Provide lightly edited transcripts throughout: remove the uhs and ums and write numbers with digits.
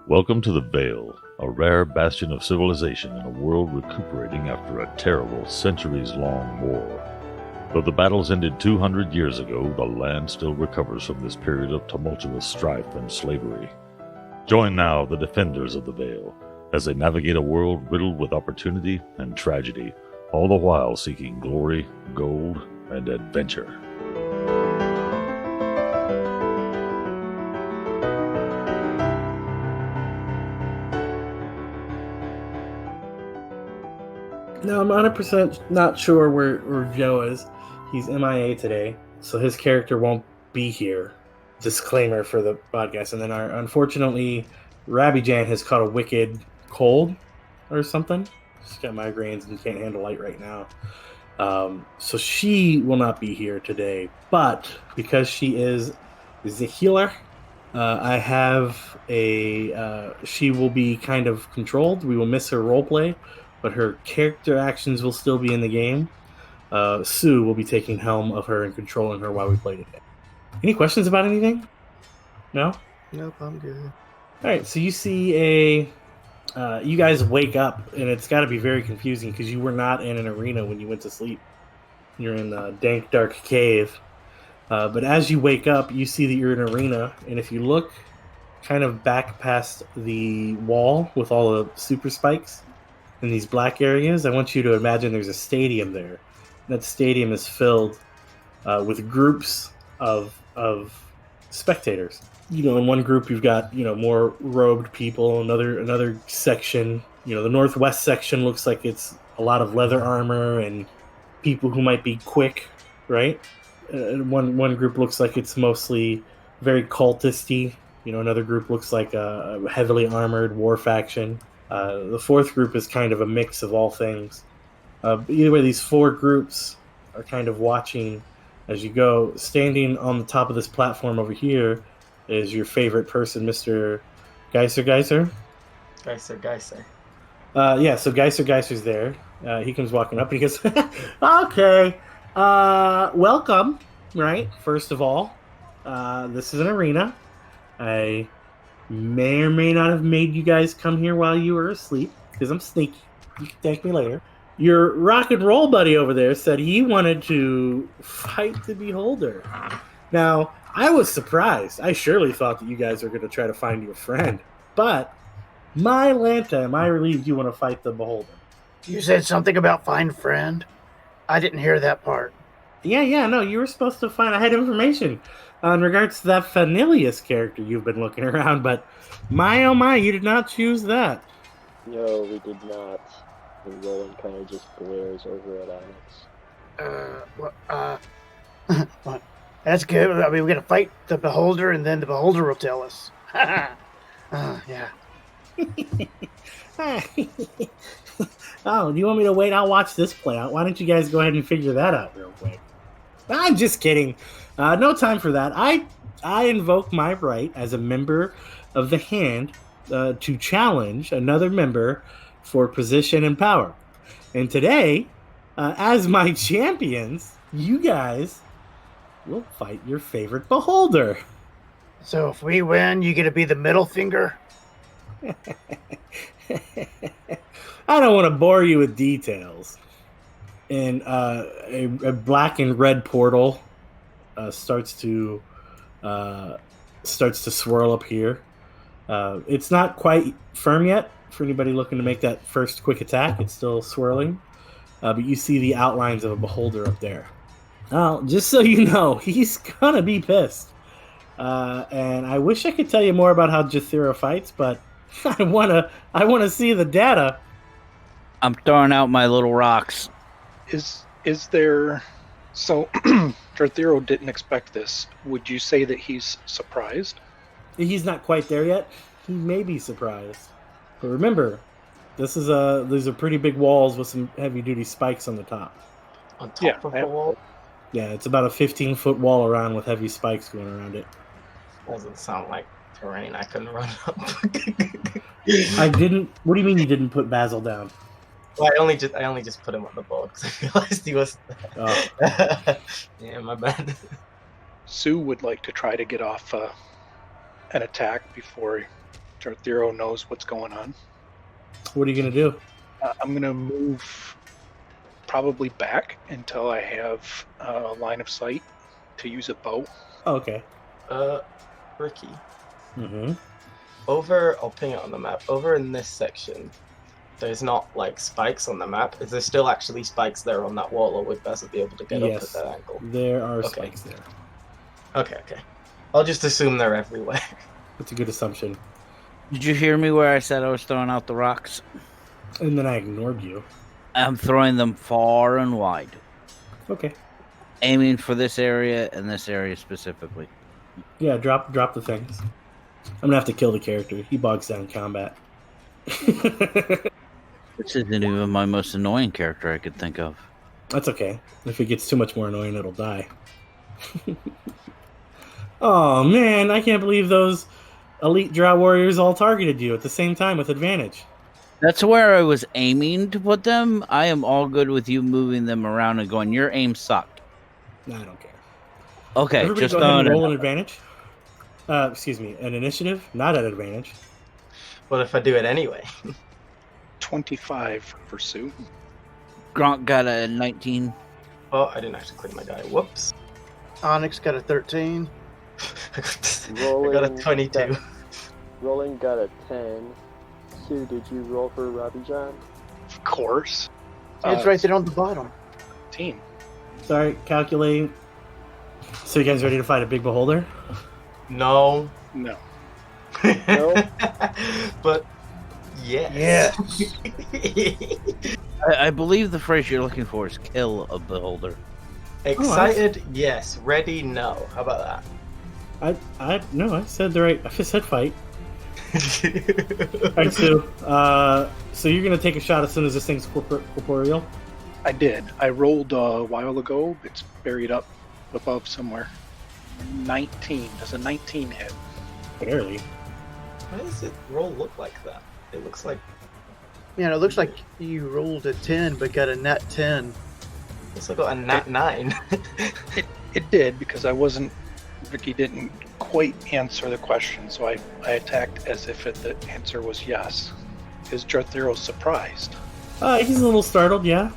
Welcome to the Vale, a rare bastion of civilization in a world recuperating after a terrible, centuries-long war. Though the battles ended 200 years ago, the land still recovers from this period of tumultuous strife and slavery. Join now the defenders of the Vale as they navigate a world riddled with opportunity and tragedy, all the while seeking glory, gold, and adventure. Now, I'm 100% not sure where Joe is. He's MIA today, so his character won't be here. Disclaimer for the podcast. And then, unfortunately, Rabbi Jan has caught a wicked cold or something. She's got migraines and can't handle light right now. So she will not be here today. But because she is the healer, I have she will be kind of controlled. We will miss her roleplay, but her character actions will still be in the game. Sue will be taking helm of her and controlling her while we play today. Any questions about anything? No? Nope, I'm good. All right, so you see you guys wake up, and it's got to be very confusing because you were not in an arena when you went to sleep. You're in a dank, dark cave. But as you wake up, you see that you're in an arena, and if you look kind of back past the wall with all the super spikes in these black areas, I want you to imagine there's a stadium there. That stadium is filled with groups of spectators. In one group you've got more robed people. Another section, the northwest section looks like it's a lot of leather armor and people who might be quick, right? One group looks like it's mostly very cultisty. Another group looks like a heavily armored war faction. The fourth group is kind of a mix of all things. Either way, these four groups are kind of watching as you go. Standing on the top of this platform over here is your favorite person, Mr. Geiser. Geiser. So Geiser's there. He comes walking up and he goes, okay, welcome, right? First of all, this is an arena. I may or may not have made you guys come here while you were asleep, because I'm sneaky. You can thank me later. Your rock and roll buddy over there said he wanted to fight the Beholder. Now, I was surprised. I surely thought that you guys were going to try to find your friend. But, my Lanta, am I relieved you want to fight the Beholder? You said something about find friend? I didn't hear that part. Yeah, no, you were supposed to find... I had information in regards to that Fanilius character you've been looking around, but my oh my, you did not choose that. No, we did not. And Roland kind of just glares over at Onyx. What? That's good. I mean, we're going to fight the Beholder, and then the Beholder will tell us. Yeah. Oh, do you want me to wait? I'll watch this play out. Why don't you guys go ahead and figure that out real quick? I'm just kidding. No time for that. I invoke my right as a member of the Hand to challenge another member for position and power. And today, as my champions, you guys will fight your favorite Beholder. So if we win, you get to be the middle finger? I don't want to bore you with details. And a black and red portal starts to swirl up here. It's not quite firm yet for anybody looking to make that first quick attack. It's still swirling, but you see the outlines of a Beholder up there. Now, just so you know, he's gonna be pissed. And I wish I could tell you more about how Jathira fights, but I wanna see the data. I'm throwing out my little rocks. Is there... So, Jathiro didn't expect this. Would you say that he's surprised? He's not quite there yet. He may be surprised. But remember, these are pretty big walls with some heavy-duty spikes on the top. On top of the wall? Yeah, it's about a 15-foot wall around with heavy spikes going around it. Doesn't sound like terrain I can run up. I didn't... What do you mean you didn't put Basil down? Well, I only just put him on the board because I realized he was... Oh. Yeah, my bad. Sue would like to try to get off an attack before Darthero knows what's going on. What are you gonna do? I'm going to move probably back until I have a line of sight to use a bow. Oh, okay. Ricky. Mm-hmm. I'll ping it on the map. Over in this section, there's not like spikes on the map. Is there still actually spikes there on that wall, or would Basil be able to get up at that angle? There are Okay. spikes there. Okay. I'll just assume they're everywhere. That's a good assumption. Did you hear me where I said I was throwing out the rocks? And then I ignored you. I'm throwing them far and wide, Okay. aiming for this area and this area specifically. Yeah, drop the things. I'm gonna have to kill the character. He bogs down in combat. This isn't even my most annoying character I could think of. That's okay. If it gets too much more annoying, it'll die. Oh man, I can't believe those elite drow warriors all targeted you at the same time with advantage. That's where I was aiming to put them. I am all good with you moving them around and going, your aim sucked. Nah, I don't care. Okay, Everybody just go ahead and on roll an advantage. Excuse me, an initiative, not an advantage. What if I do it anyway? 25 for Sue. Gronk got a 19. Oh, I didn't actually click my die. Whoops. Onyx got a 13. I got a 22. Rolling got a 10. Sue, did you roll for Robbie John? Of course. It's right there on the bottom. Team. Sorry, calculate. So you guys ready to fight a big beholder? No. No. No. But yes. I believe the phrase you're looking for is kill a beholder. Excited? Yes. Ready? No. How about No, I said the right. I just said fight. that? All right, Sue. So you're gonna take a shot as soon as this thing's corporeal. I did. I rolled a while ago. It's buried up above somewhere. 19. Does a 19 hit? Barely. Why does it roll look like that? It looks like Yeah, it looks like you rolled a 10 but got a nat 10. it's like a nat 9. It did because Ricky didn't quite answer the question, so I attacked as if the answer was yes. Is Jarthero surprised? He's a little startled, yeah.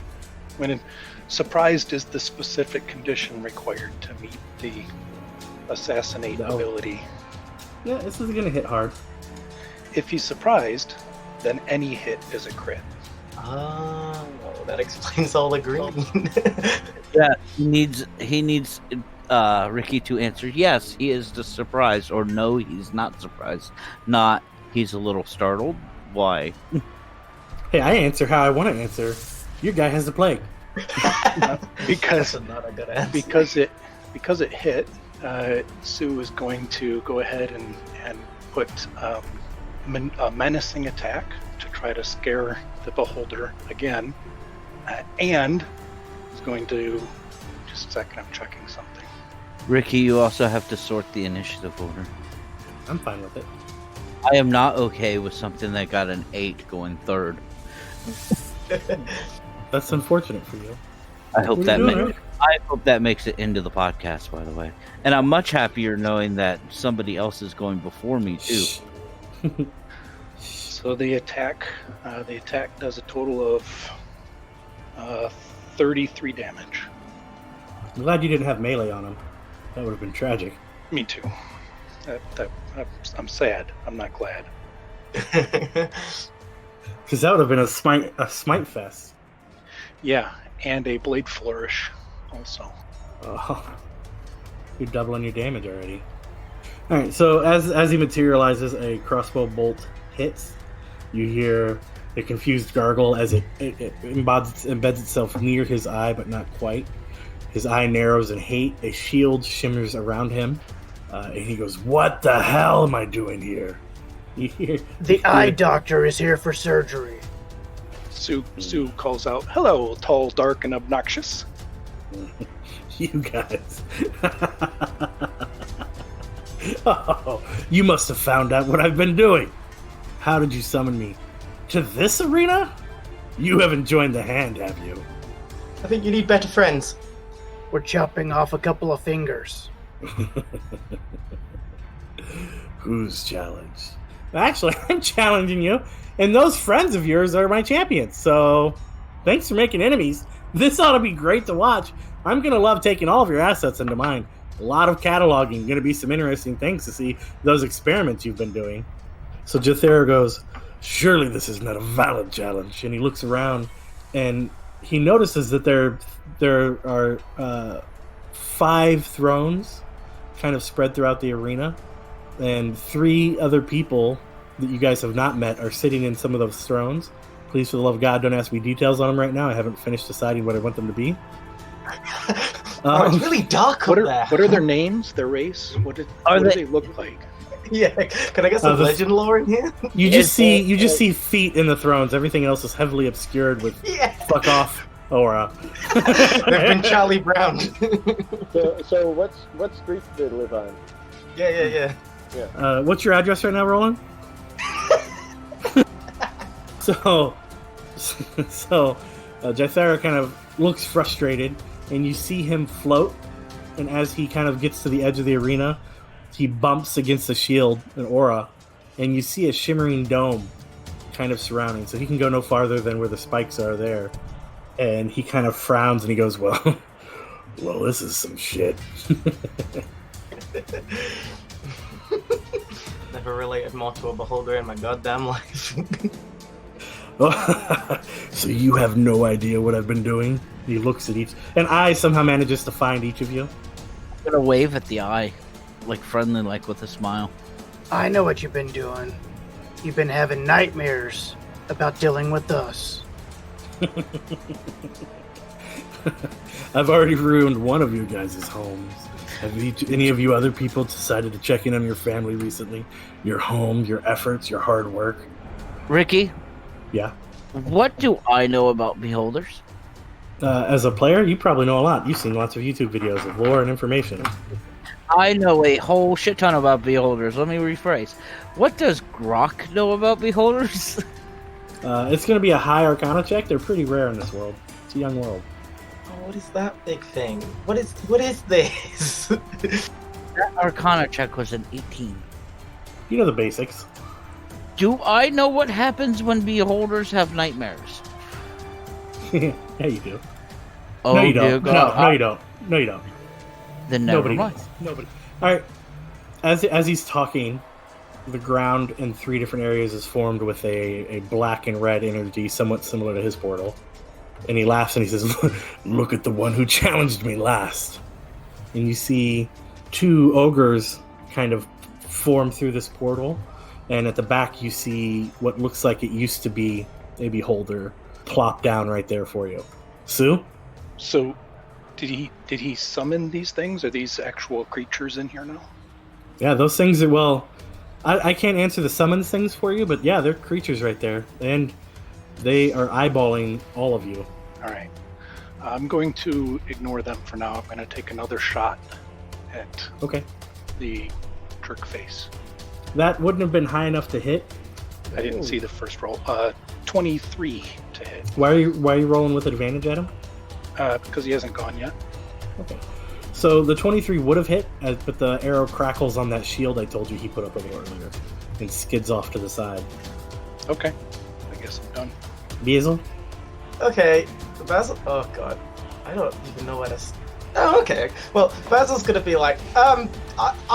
Surprised is the specific condition required to meet the assassinate No. ability. Yeah, this is gonna hit hard. If he's surprised, then any hit is a crit. Oh, that explains all the green. Yeah, he needs Ricky to answer yes, he is just surprised, or no, he's not surprised. Not he's a little startled. Why? Hey, I answer how I want to answer. Your guy has the plague. Because That's not a good answer. because it hit, Sue is going to go ahead and put a menacing attack to try to scare the beholder again, and is going to just a second. I'm checking something. Ricky, you also have to sort the initiative order. I'm fine with it. I am not okay with something that got an 8 going third. That's unfortunate for you. I hope What are that you doing, Rick? I hope that makes it into the podcast, by the way. And I'm much happier knowing that somebody else is going before me too. Shh. So the attack does a total of 33 damage. I'm glad you didn't have melee on him. That would have been tragic. Me too. I'm sad. I'm not glad. Because that would have been a smite fest. Yeah, and a blade flourish also. Oh, you're doubling your damage already. All right, so as he materializes, a crossbow bolt hits. You hear a confused gargle as it embeds itself near his eye, but not quite. His eye narrows in hate. A shield shimmers around him, and he goes, "What the hell am I doing here?" You hear The eye doctor is here for surgery. Sue calls out, "Hello, tall, dark, and obnoxious." You guys. Oh, you must have found out what I've been doing. How did you summon me? To this arena? You haven't joined the hand, have you? I think you need better friends. We're chopping off a couple of fingers. Whose challenge? Actually, I'm challenging you, and those friends of yours are my champions. So, thanks for making enemies. This ought to be great to watch. I'm gonna love taking all of your assets into mine. A lot of cataloging. Gonna be some interesting things to see those experiments you've been doing. So Jathera goes, surely this is not a valid challenge. And he looks around, and he notices that there are 5 thrones kind of spread throughout the arena, and 3 other people that you guys have not met are sitting in some of those thrones. Please, for the love of God, don't ask me details on them right now. I haven't finished deciding what I want them to be. It's really dark up there. What are their names, their race? What do they look like? Yeah, can I get some legend lore in here? You just see feet in the thrones. Everything else is heavily obscured with fuck off aura. They've been Charlie Brown. So what street do they live on? Yeah. What's your address right now, Roland? So Jathera kind of looks frustrated, and you see him float, and as he kind of gets to the edge of the arena, he bumps against the shield, an aura, and you see a shimmering dome kind of surrounding, so he can go no farther than where the spikes are there. And he kind of frowns and he goes, well, this is some shit. Never related more to a beholder in my goddamn life. So you have no idea what I've been doing? He looks at each, and I somehow manages to find each of you. I'm gonna wave at the eye, like friendly, like with a smile. I know what you've been doing. You've been having nightmares about dealing with us. I've already ruined one of you guys' homes. Have any of you other people decided to check in on your family recently? Your home, your efforts, your hard work? Ricky? Yeah? What do I know about beholders? As a player, you probably know a lot. You've seen lots of YouTube videos of lore and information. I know a whole shit ton about beholders. Let me rephrase. What does Grok know about beholders? It's going to be a high Arcana check. They're pretty rare in this world. It's a young world. Oh, what is that big thing? What is this? That Arcana check was an 18. You know the basics. Do I know what happens when beholders have nightmares? Yeah, you do. Oh, no, you dear don't. God. No, you don't. No, you don't. Then never Nobody mind. does. Nobody. All right. As he's talking, the ground in 3 different areas is formed with a black and red energy, somewhat similar to his portal. And he laughs and he says, "Look at the one who challenged me last." And you see 2 ogres kind of form through this portal, and at the back you see what looks like it used to be a beholder plop down right there for you. Sue? So, did he summon these things? Are these actual creatures in here now? Yeah, those things are, well, I can't answer the summons things for you, but yeah, they're creatures right there. And they are eyeballing all of you. All right. I'm going to ignore them for now. I'm going to take another shot at Okay. the jerk face. That wouldn't have been high enough to hit. I didn't see the first roll. 23 to hit. Why are you rolling with advantage at him? Because he hasn't gone yet. Okay. So the 23 would have hit, but the arrow crackles on that shield I told you he put up a little earlier and skids off to the side. Okay. I guess I'm done. Beazel? Okay, Basil. Oh god, I don't even know where to. Oh, okay. Well, Basil's gonna be like, I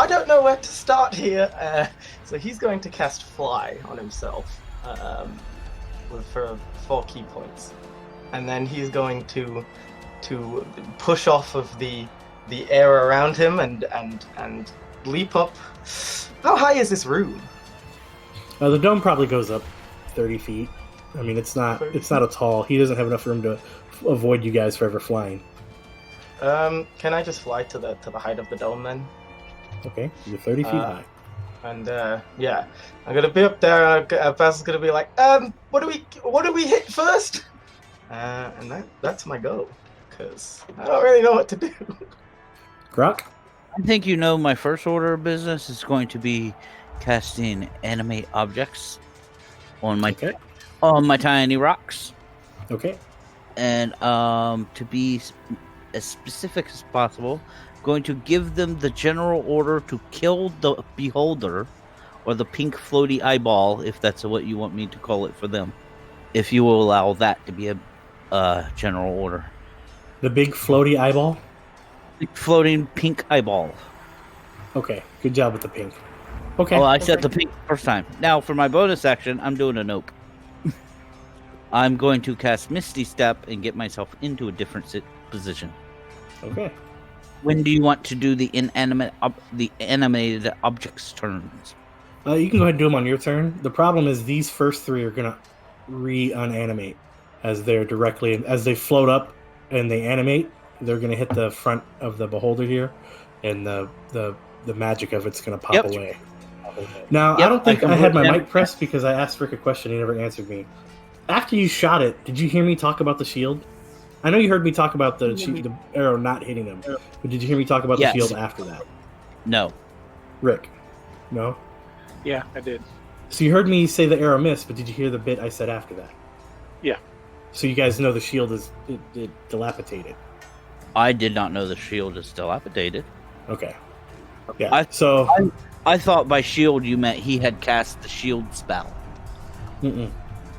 don't know where to start here. So he's going to cast Fly on himself, for 4 key points, and then he's going to push off of the air around him and leap up. How high is this room? The dome probably goes up 30 feet. I mean, it's not a tall. He doesn't have enough room to avoid you guys forever flying. Can I just fly to the height of the dome then? Okay, you're 30 feet high. And yeah, I'm gonna be up there. And Basil's gonna be like, what do we hit first? And that's my go, because I don't really know what to do. Grok? I think you know my first order of business is going to be casting animate objects on my tiny rocks. Okay. And to be as specific as possible, going to give them the general order to kill the beholder or the pink floaty eyeball, if that's what you want me to call it for them. If you will allow that to be a general order. The big floaty eyeball? Big floating pink eyeball. Okay, good job with the pink. Okay. Oh, I said the pink first time. Now, for my bonus action, I'm doing a nope. I'm going to cast Misty Step and get myself into a different position. Okay. When do you want to do the animated objects turns? You can go ahead and do them on your turn. The problem is these first three are going to re-unanimate as they float up and they animate. They're going to hit the front of the beholder here, and the magic of it's going to pop away. Now, I don't think I had my mic pressed because I asked Rick a question. He never answered me. After you shot it, did you hear me talk about the shield? I know you heard me talk about the arrow not hitting them, but did you hear me talk about the shield after that? No. Rick? No? Yeah, I did. So you heard me say the arrow missed, but did you hear the bit I said after that? Yeah. So you guys know the shield is dilapidated. I did not know the shield is dilapidated. Okay. Yeah. I thought by shield you meant he had cast the shield spell. Mm-mm.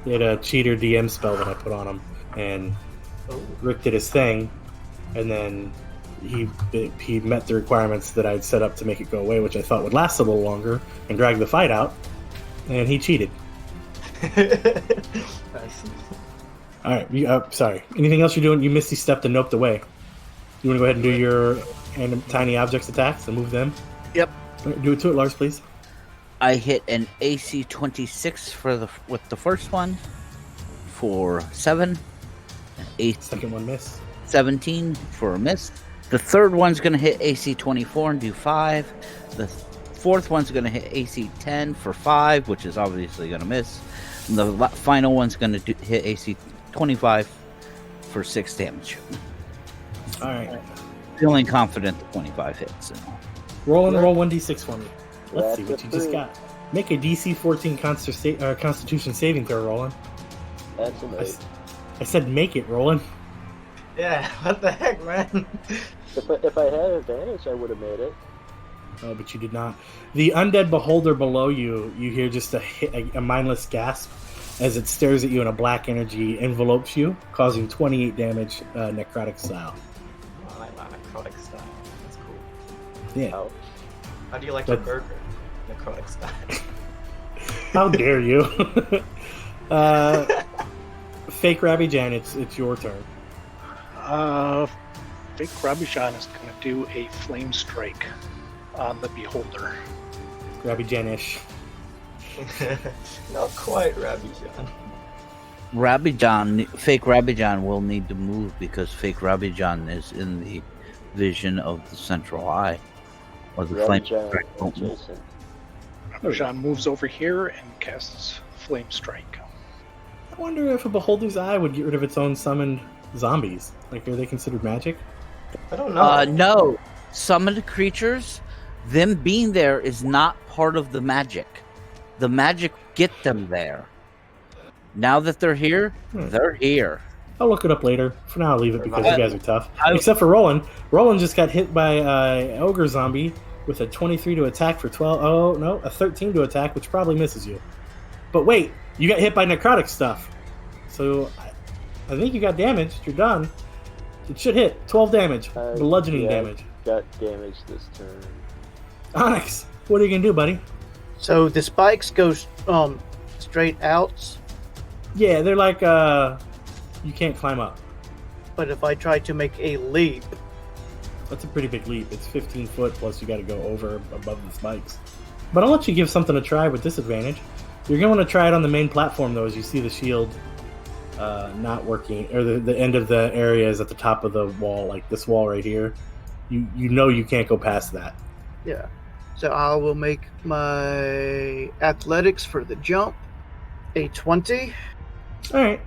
He had a cheater DM spell that I put on him, and Rick did his thing, and then he met the requirements that I'd set up to make it go away, which I thought would last a little longer and drag the fight out, and he cheated. Nice. All right. Sorry. Anything else you're doing? You Misty stepped and noped away. You want to go ahead and do your tiny objects attacks and move them? Yep. All right, do it to it, Lars, please. I hit an AC 26 with the first one for 7. Second one miss. 17 for a miss. The third one's going to hit AC 24 and do 5. The fourth one's going to hit AC 10 for 5, which is obviously going to miss. And the final one's going to hit AC 25 for 6 damage. All right. Feeling confident the 25 hits. Roll 1d6 for me. Let's see what you just got. Make a DC 14 Constitution saving throw, Roland. That's an 8. I said make it, Roland. Yeah, what the heck, man? If I had advantage, I would have made it. Oh, but you did not. The undead beholder below you hear just a mindless gasp as it stares at you and a black energy envelopes you, causing 28 damage necrotic style. Oh, I like my necrotic style. That's cool. Yeah. Ouch. How do you like your burger? Necrotic style. How dare you? Fake Rabbi Jan, it's your turn. Fake Rabijan is going to do a flame strike on the beholder. Rabbi Jan-ish. Not quite, Rabbi John. Fake Rabijan will need to move because Fake Rabijan is in the vision of the central eye. Or the flame strike won't move. Rabijan moves over here and casts flame strike. I wonder if a beholder's eye would get rid of its own summoned zombies. Like, are they considered magic? I don't know. No. Summoned creatures, them being there is not part of the magic. The magic get them there. Now that they're here, they're here. I'll look it up later. For now, I'll leave it because you guys are tough. Except for Roland. Roland just got hit by an ogre zombie with a 23 to attack for 12. Oh, no, a 13 to attack, which probably misses you. But wait, you got hit by necrotic stuff. So I think you got damaged. You're done. It should hit 12 damage. Bludgeoning damage. Got damage this turn. Onyx, what are you going to do, buddy? So the spikes go straight out, Yeah, they're like, you can't climb up. but if I try to make a leap, That's a pretty big leap. It's 15 foot, plus you got to go over above the spikes. But I'll let you give something a try with disadvantage. You're going to want to try it on the main platform, though, as you see the shield not working, or the end of the area is at the top of the wall, like this wall right here. You know you can't go past that. yeah. So I will make my athletics for the jump a 20. All right.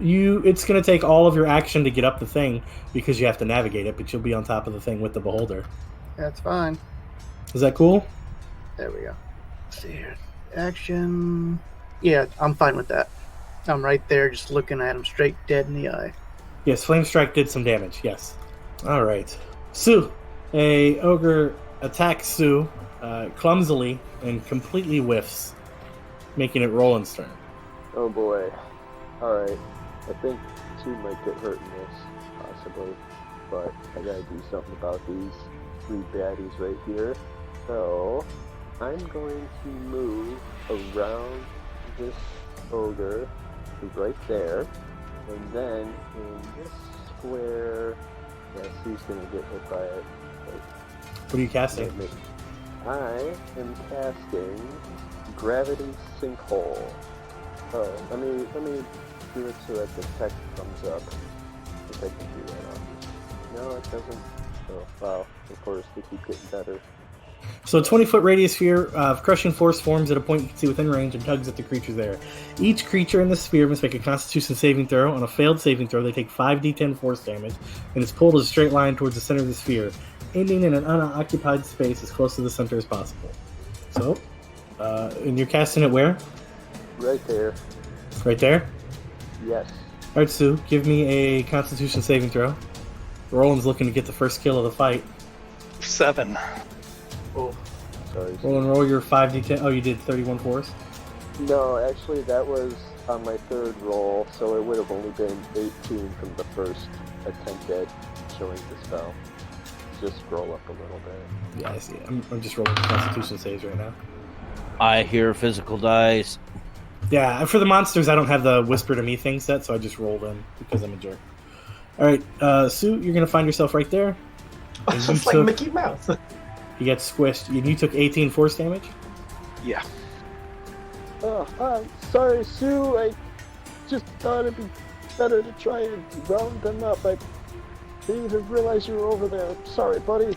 It's going to take all of your action to get up the thing because you have to navigate it, but you'll be on top of the thing with the beholder. That's fine. Is that cool? There we go. Let's see here. Action. Yeah, I'm fine with that. I'm right there just looking at him straight dead in the eye. Yes, Flame Strike did some damage, yes. All right. Sue. A ogre attacks Sue clumsily and completely whiffs, making it Roland's turn. Oh boy. Alright. I think 2 might get hurt in this, possibly. But I gotta do something about these 3 baddies right here. So, I'm going to move around this ogre to right there. And then in this square, yes, he's gonna get hit by it. What are you casting? I am casting Gravity Sinkhole. Oh, let me do it so that the text comes up. If I can do that. No, it doesn't. Oh, wow. Of course, they keep getting better. So a 20-foot radius sphere of crushing force forms at a point you can see within range and tugs at the creature there. Each creature in the sphere must make a Constitution saving throw. On a failed saving throw, they take 5d10 force damage, and is pulled as a straight line towards the center of the sphere, ending in an unoccupied space as close to the center as possible. So, and you're casting it where? Right there. Right there? Yes. Alright, Sue, give me a Constitution saving throw. Roland's looking to get the first kill of the fight. 7. Oh, Sorry. Roland, roll your 5d10. Oh, you did 31 force? No, actually, that was on my 3rd roll, so it would have only been 18 from the first attempt at showing the spell. Just scroll up a little bit. Yeah, I see. I'm just rolling Constitution saves right now. I hear physical dice. Yeah, for the monsters, I don't have the Whisper to Me thing set, so I just roll them because I'm a jerk. Alright, Sue, you're going to find yourself right there. And just like Mickey Mouse. You get squished. You took 18 force damage? Yeah. Oh, sorry, Sue. I just thought it'd be better to try and round them up. I didn't even realize you were over there. Sorry, buddy.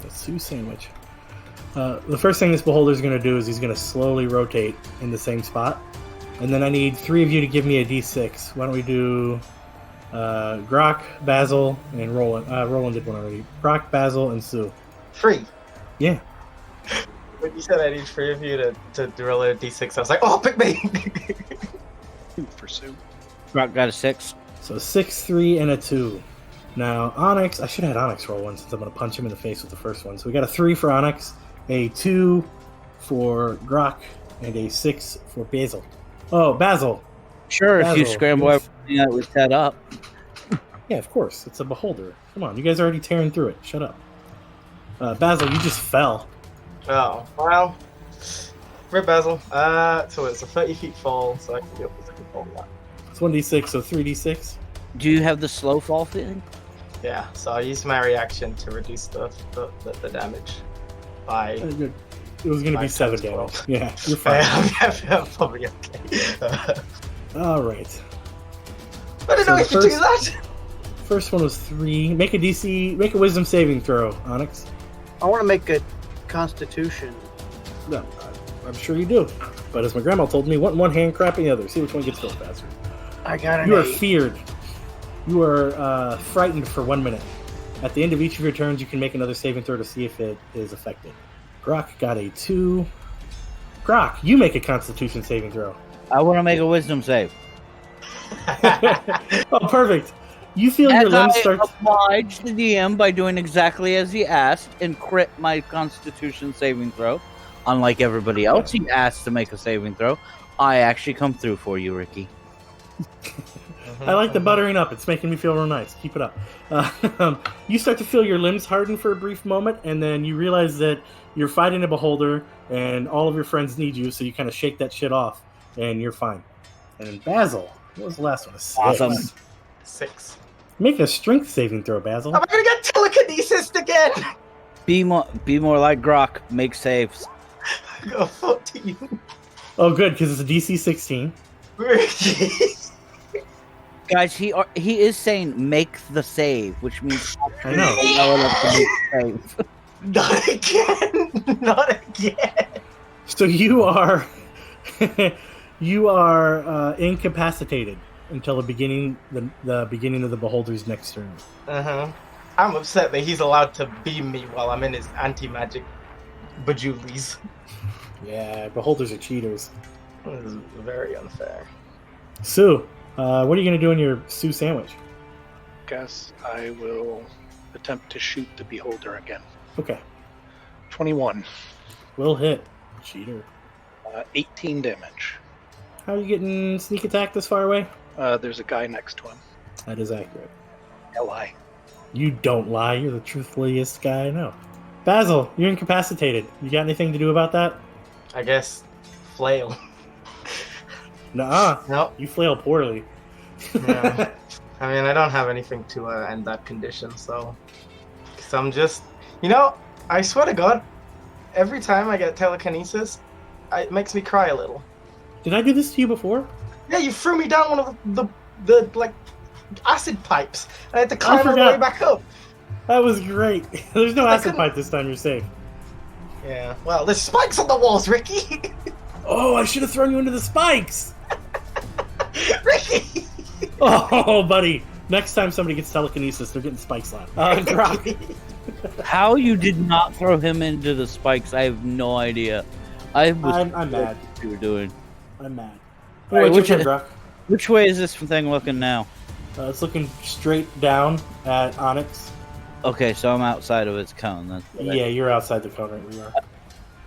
The Sue sandwich. The first thing this beholder is going to do is he's going to slowly rotate in the same spot. And then I need 3 of you to give me a d6. Why don't we do Grok, Basil, and Roland. Roland did one already. Grok, Basil, and Sue. 3. Yeah. When you said I need 3 of you to roll a d6, I was like, oh, pick me! 2 for Sue. Rock got a 6. So 6, 3, and a 2. Now, Onyx, I should have had Onyx roll one since I'm going to punch him in the face with the first one. So we got a 3 for Onyx, a 2 for Grok, and a 6 for Basil. Oh, Basil. Sure, if you Basil, scramble yes. everything that was set up. Yeah, of course. It's a beholder. Come on, you guys are already tearing through it. Shut up. Basil, you just fell. Oh, well. Rip Basil. So it's a 30 feet fall, so I can go with the fall that. It's 1d6, so 3d6. Do you have the slow fall thing? Yeah, so I used my reaction to reduce the damage by. Good. It was going to be 7 times 12. damage. Yeah, you're fine. I'm probably okay. All right. I didn't know you So could do that! First one was 3. Make a wisdom saving throw, Onyx. I want to make a Constitution. No, I'm sure you do. But as my grandma told me, one hand crapping the other. See which one gets killed faster. I got an You are 8. feared. You are frightened for 1 minute. At the end of each of your turns, you can make another saving throw to see if it is affected. Grok got a 2. Grok, you make a Constitution saving throw. I want to make a wisdom save. Oh, perfect. You feel your As limbs I start. oblige the DM by doing exactly as he asked and crit my Constitution saving throw. Unlike everybody else he asked to make a saving throw, I actually come through for you, Ricky. I like the buttering up. It's making me feel real nice. Keep it up. You start to feel your limbs harden for a brief moment, and then you realize that you're fighting a beholder, and all of your friends need you, so you kind of shake that shit off, and you're fine. And Basil, what was the last one? A 6. Awesome. 6. Make a strength saving throw, Basil. Am I gonna get telekinesis again? Be more like Grok. Make saves. I got 14. Oh, good, because it's a DC 16. Guys, he is saying make the save, which means I know. allow it up to make save. Not again! Not again! So you are incapacitated until the beginning of the beholder's next turn. I'm upset that he's allowed to beam me while I'm in his anti-magic bajulis. Yeah, beholders are cheaters. This is very unfair. Sue, what are you going to do in your Sue sandwich? Guess I will attempt to shoot the beholder again. Okay. 21. Will hit. Cheater. 18 damage. How are you getting sneak attack this far away? There's a guy next to him. That is accurate. Li. You don't lie. You're the truthfuliest guy I know. Basil, you're incapacitated. You got anything to do about that? I guess flail. Nuh-uh. Nope. You flail poorly. Yeah. I mean, I don't have anything to end that condition, so... Because I'm just... You know, I swear to God, every time I get telekinesis, it makes me cry a little. Did I do this to you before? Yeah, you threw me down one of the like, acid pipes, and I had to climb all the forgot. way back up. That was great. There's no I acid couldn't- pipe this time. You're safe. Yeah, well, there's spikes on the walls, Ricky! Oh, I should have thrown you into the spikes. Ricky! Oh, buddy. Next time somebody gets telekinesis, they're getting spike slapped. Grok. How you did not throw him into the spikes, I have no idea. I'm mad. What you were doing. I'm mad. All right, Anyway, what's your turn, Grok? Which way is this thing looking now? It's looking straight down at Onyx. Okay, so I'm outside of its cone. Yeah, you're outside the cone right where you are.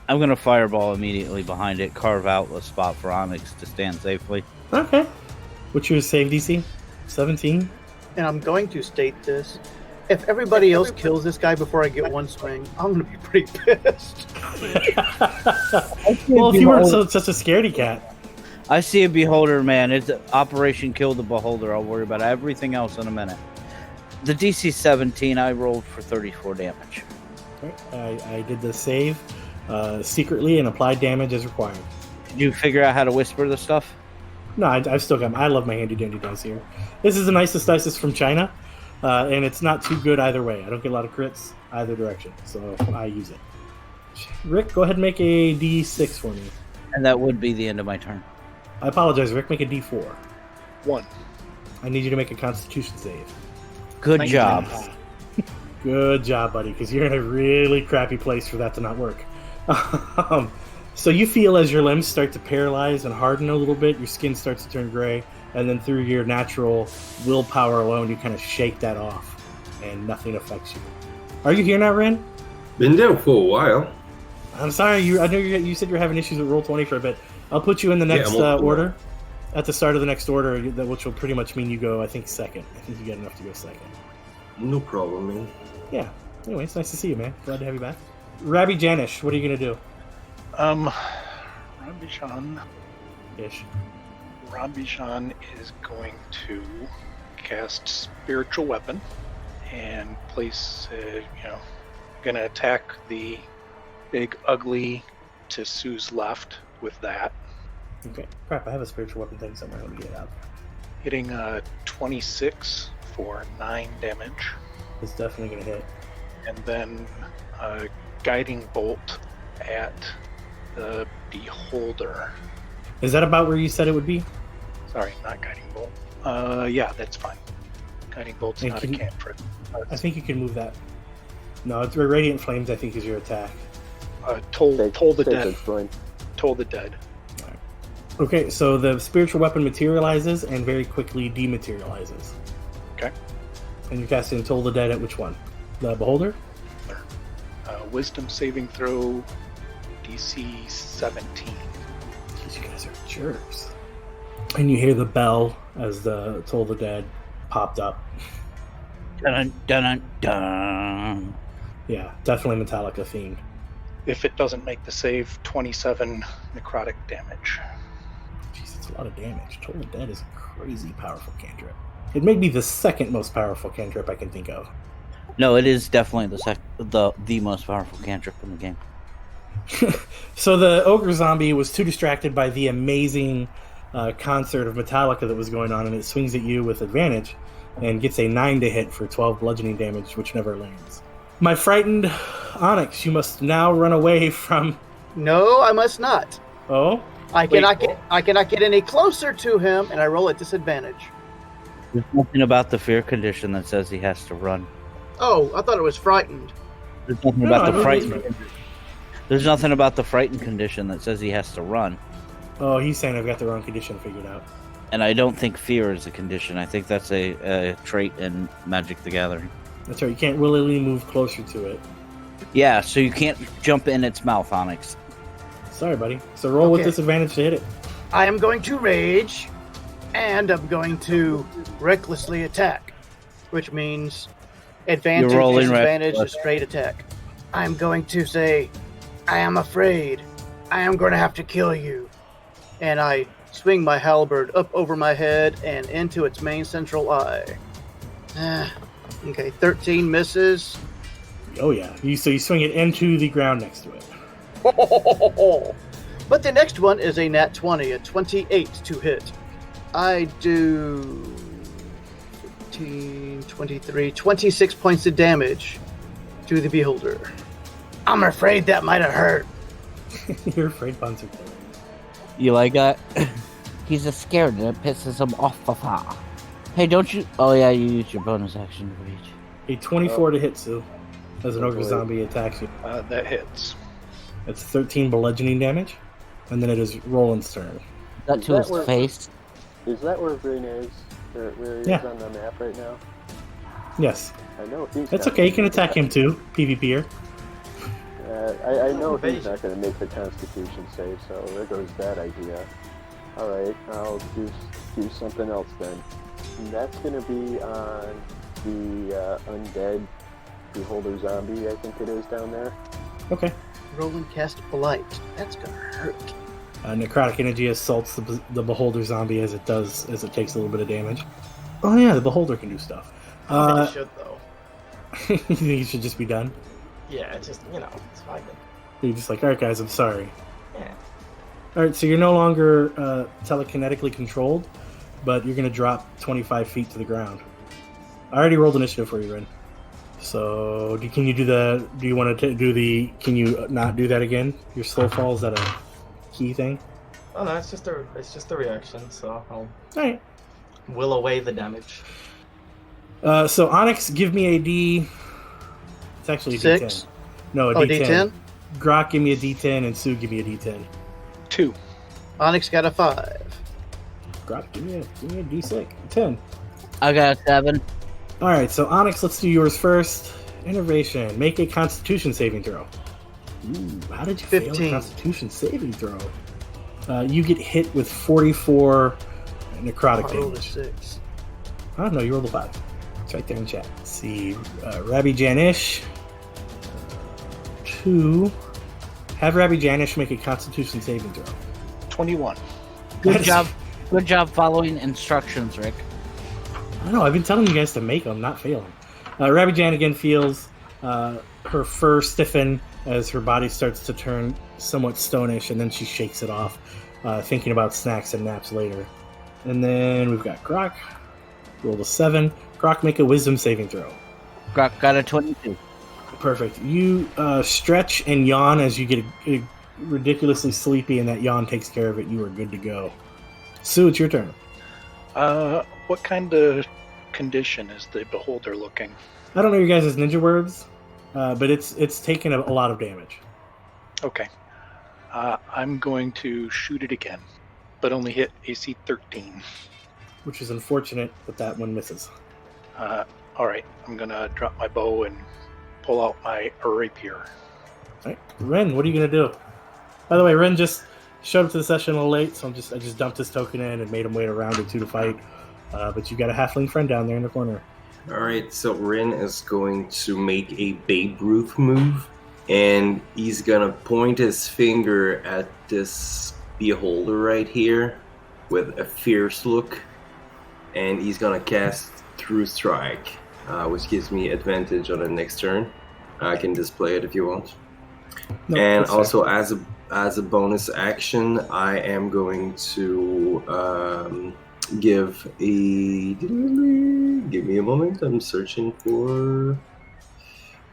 I'm gonna fireball immediately behind it, carve out a spot for Onyx to stand safely. Okay. What's your save DC? 17? And I'm going to state this. If everybody else kills this guy before I get one swing, I'm going to be pretty pissed. Well, if you weren't such a scaredy cat. I see a beholder, man. It's Operation Kill the Beholder. I'll worry about everything else in a minute. The DC 17, I rolled for 34 damage. Okay. I did the save secretly and applied damage as required. Did you figure out how to whisper the stuff? No, I've still got. I love my handy dandy dice here. This is the nicest dice from China, and it's not too good either way. I don't get a lot of crits either direction, so I use it. Rick, go ahead and make a D6 for me. And that would be the end of my turn. I apologize, Rick. Make a D4. 1. I need you to make a Constitution save. Good job. Good job, buddy, because you're in a really crappy place for that to not work. So you feel as your limbs start to paralyze and harden a little bit, your skin starts to turn gray, and then through your natural willpower alone, you kind of shake that off, and nothing affects you. Are you here now, Ren? Been there for a while. I'm sorry, I know you said you're having issues with Roll20 for a bit. I'll put you in the next I'm open. order. At the start of the next order, which will pretty much mean you go, I think, second. I think you get enough to go second. No problem, man. Yeah. Anyway, it's nice to see you, man. Glad to have you back. Rabbi Janish, what are you going to do? Rabishan is going to cast Spiritual Weapon and place, gonna attack the big ugly to Sue's left with that. Okay. Crap, I have a spiritual weapon thing somewhere. Let me get it out. Hitting 26 for 9 damage. It's definitely going to hit. And then Guiding Bolt at the Beholder. Is that about where you said it would be? Sorry, not Guiding Bolt. Yeah, that's fine. Guiding Bolt's And not a cantrip. I think you can move that. No, it's Radiant Flames, I think, is your attack. Toll the Safe dead. explain. Toll the dead. Okay, so the spiritual weapon materializes and very quickly dematerializes. Okay. And you're casting Toll the Dead at which one? The Beholder? Wisdom saving throw DC 17. Jeez, you guys are jerks. And you hear the bell as the Toll the Dead popped up. Dun dun dun. Yeah, definitely Metallica themed. If it doesn't make the save, 27 necrotic damage. Jeez, it's a lot of damage. Toll the Dead is a crazy powerful cantrip. It may be the second most powerful cantrip I can think of. No, it is definitely the most powerful cantrip in the game. So the ogre zombie was too distracted by the amazing concert of Metallica that was going on, and it swings at you with advantage and gets a 9 to hit for 12 bludgeoning damage, which never lands. My frightened Onyx, you must now run away from... No, I must not. Oh? I cannot get any closer to him, and I roll at disadvantage. There's nothing about the fear condition that says he has to run. Oh, I thought it was frightened. There's nothing No, about I the believe frightened. There's nothing about the frightened condition that says he has to run. Oh, he's saying I've got the wrong condition figured out. And I don't think fear is a condition. I think that's a trait in Magic the Gathering. That's right, you can't willingly move closer to it. Yeah, so you can't jump in its mouth, Onyx. Sorry, buddy. So roll with Okay. disadvantage to hit it. I am going to rage, and I'm going to recklessly attack, which means advantage, You're rolling disadvantage, a reckless. straight attack. I'm going to say, I am afraid. I am going to have to kill you. And I swing my halberd up over my head and into its main central eye. Okay, 13 misses. Oh yeah. So you swing it into the ground next to it. But the next one is a nat 20, a 28 to hit. I do 15, 23, 26 points of damage to the beholder. I'm afraid that might have hurt. You're afraid buns are killing. You like that? He's just scared and it pisses him off. Hey, don't you... Oh, yeah, you use your bonus action to reach. A 24 to hit, Sue. As an ogre boy. zombie attacks you. That hits. That's 13 bludgeoning damage. And then it is Roland's turn. That Is to that his where- face. Is that where Bryn is? Where he Yeah. is on the map right now? Yes. I know he's That's not okay. You can gonna attack make him too, PvP'er. I know he's Invasion. not going to make the Constitution save, so there goes that idea. Alright, I'll do something else then. And that's going to be on the undead beholder zombie, I think it is down there. Okay. Roll and cast Blight. That's gonna hurt. Necrotic energy assaults the beholder zombie as it takes a little bit of damage. Oh yeah, the beholder can do stuff. I think it should, though. You think you should just be done? Yeah, it's just, it's fine. You're just like, alright guys, I'm sorry. Yeah. Alright, so you're no longer telekinetically controlled, but you're going to drop 25 feet to the ground. I already rolled initiative for you, Ren. So, can you not do that again? Your slow fall, is that a key thing? Oh no, it's just a reaction, so I'll Alright. will away the damage. So Onyx, give me a D. It's actually a 6? D10. No, a Oh, D10. D10? Grok, give me a D10, and Sue, give me a D10. 2. Onyx got a 5. Grok, give me a D6. 10. I got a 7. Alright, so Onyx, let's do yours first. Innovation. Make a Constitution saving throw. Ooh, how did you fail a 15. Constitution saving throw? You get hit with 44 necrotic I rolled a damage. 6. Oh, no, you rolled a 5. It's right there in chat. Let's see. Rabbi Janish. 2. Have Rabbi Janish make a Constitution saving throw. 21. Good job. Good job following instructions, Rick. I know, I've been telling you guys to make them, not fail them. Rabbi Jan again feels her fur stiffen as her body starts to turn somewhat stonish, and then she shakes it off, thinking about snacks and naps later. And then we've got Grok. Rolled a 7. Grok, make a wisdom saving throw. Grok got a 22. Perfect. You stretch and yawn as you get ridiculously sleepy, and that yawn takes care of it. You are good to go. Sue, it's your turn. What kind of condition is the beholder looking? I don't know your guys' ninja words, but it's taken a lot of damage. Okay. I'm going to shoot it again, but only hit AC 13. Which is unfortunate, but that one misses. All right, I'm going to drop my bow and pull out my rapier. All right, Ren, what are you gonna do? By the way, Ren just showed up to the session a little late, so I just dumped his token in and made him wait a round or two to fight. But you got a halfling friend down there in the corner. Alright, so Rin is going to make a Babe Ruth move, and he's gonna point his finger at this beholder right here with a fierce look, and he's gonna cast True Strike, which gives me advantage on the next turn. I can display it if you want. No, And that's fair. also, as a bonus action, I am going to give me a moment. I'm searching for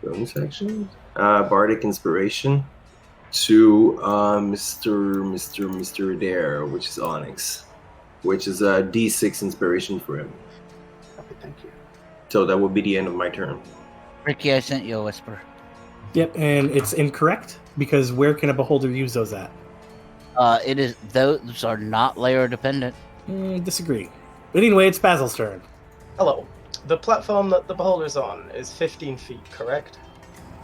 bonus action. Bardic Inspiration to Mr. Dare, which is Onyx, which is a D6 inspiration for him. Okay, thank you. So that would be the end of my turn. Ricky, I sent you a whisper. Yep, and it's incorrect because where can a beholder use those at? It is those are not layer dependent. Disagree. But anyway, it's Basil's turn. Hello. The platform that the beholder's on is 15 feet, correct?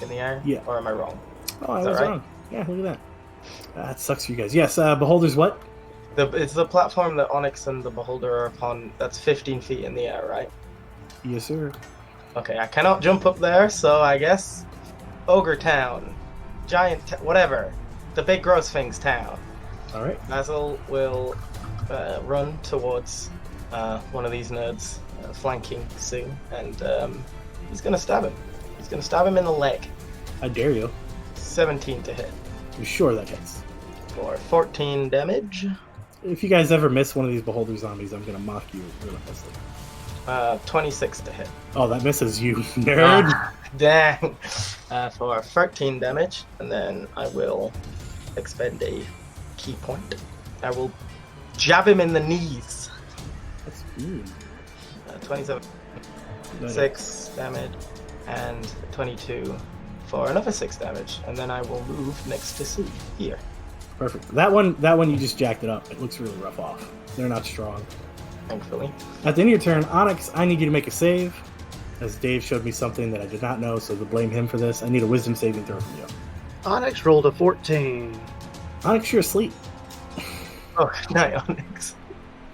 in the air? Yeah. Or am I wrong? Oh, I Is that was right? wrong. Yeah, look at that. That sucks for you guys. Yes, Beholder's what? It's the platform that Onyx and the Beholder are upon. That's 15 feet in the air, right? Yes, sir. Okay, I cannot jump up there, so I guess Ogre Town, whatever, the big gross thing's town. All right. Basil will run towards one of these nerds flanking Sue, and he's gonna stab him. He's gonna stab him in the leg. I dare you. 17 to hit You sure that hits? for 14 damage. If you guys ever miss one of these Beholder zombies, I'm gonna mock you relentlessly. 26 to hit. Oh, that misses you, nerd. Ah, dang. For 13 damage, and then I will expend a key point. I will jab him in the knees. That's mean. 27, No, 6 damage, and 22 for another 6 damage, and then I will move next to Sue here. Perfect. That one you just jacked it up. It looks really rough off. They're not strong. Thankfully. At the end of your turn, Onyx, I need you to make a save. As Dave showed me something that I did not know, so to blame him for this, I need a wisdom saving throw from you. Onyx rolled a 14. Onyx, you're asleep. Oh, good night, Onyx.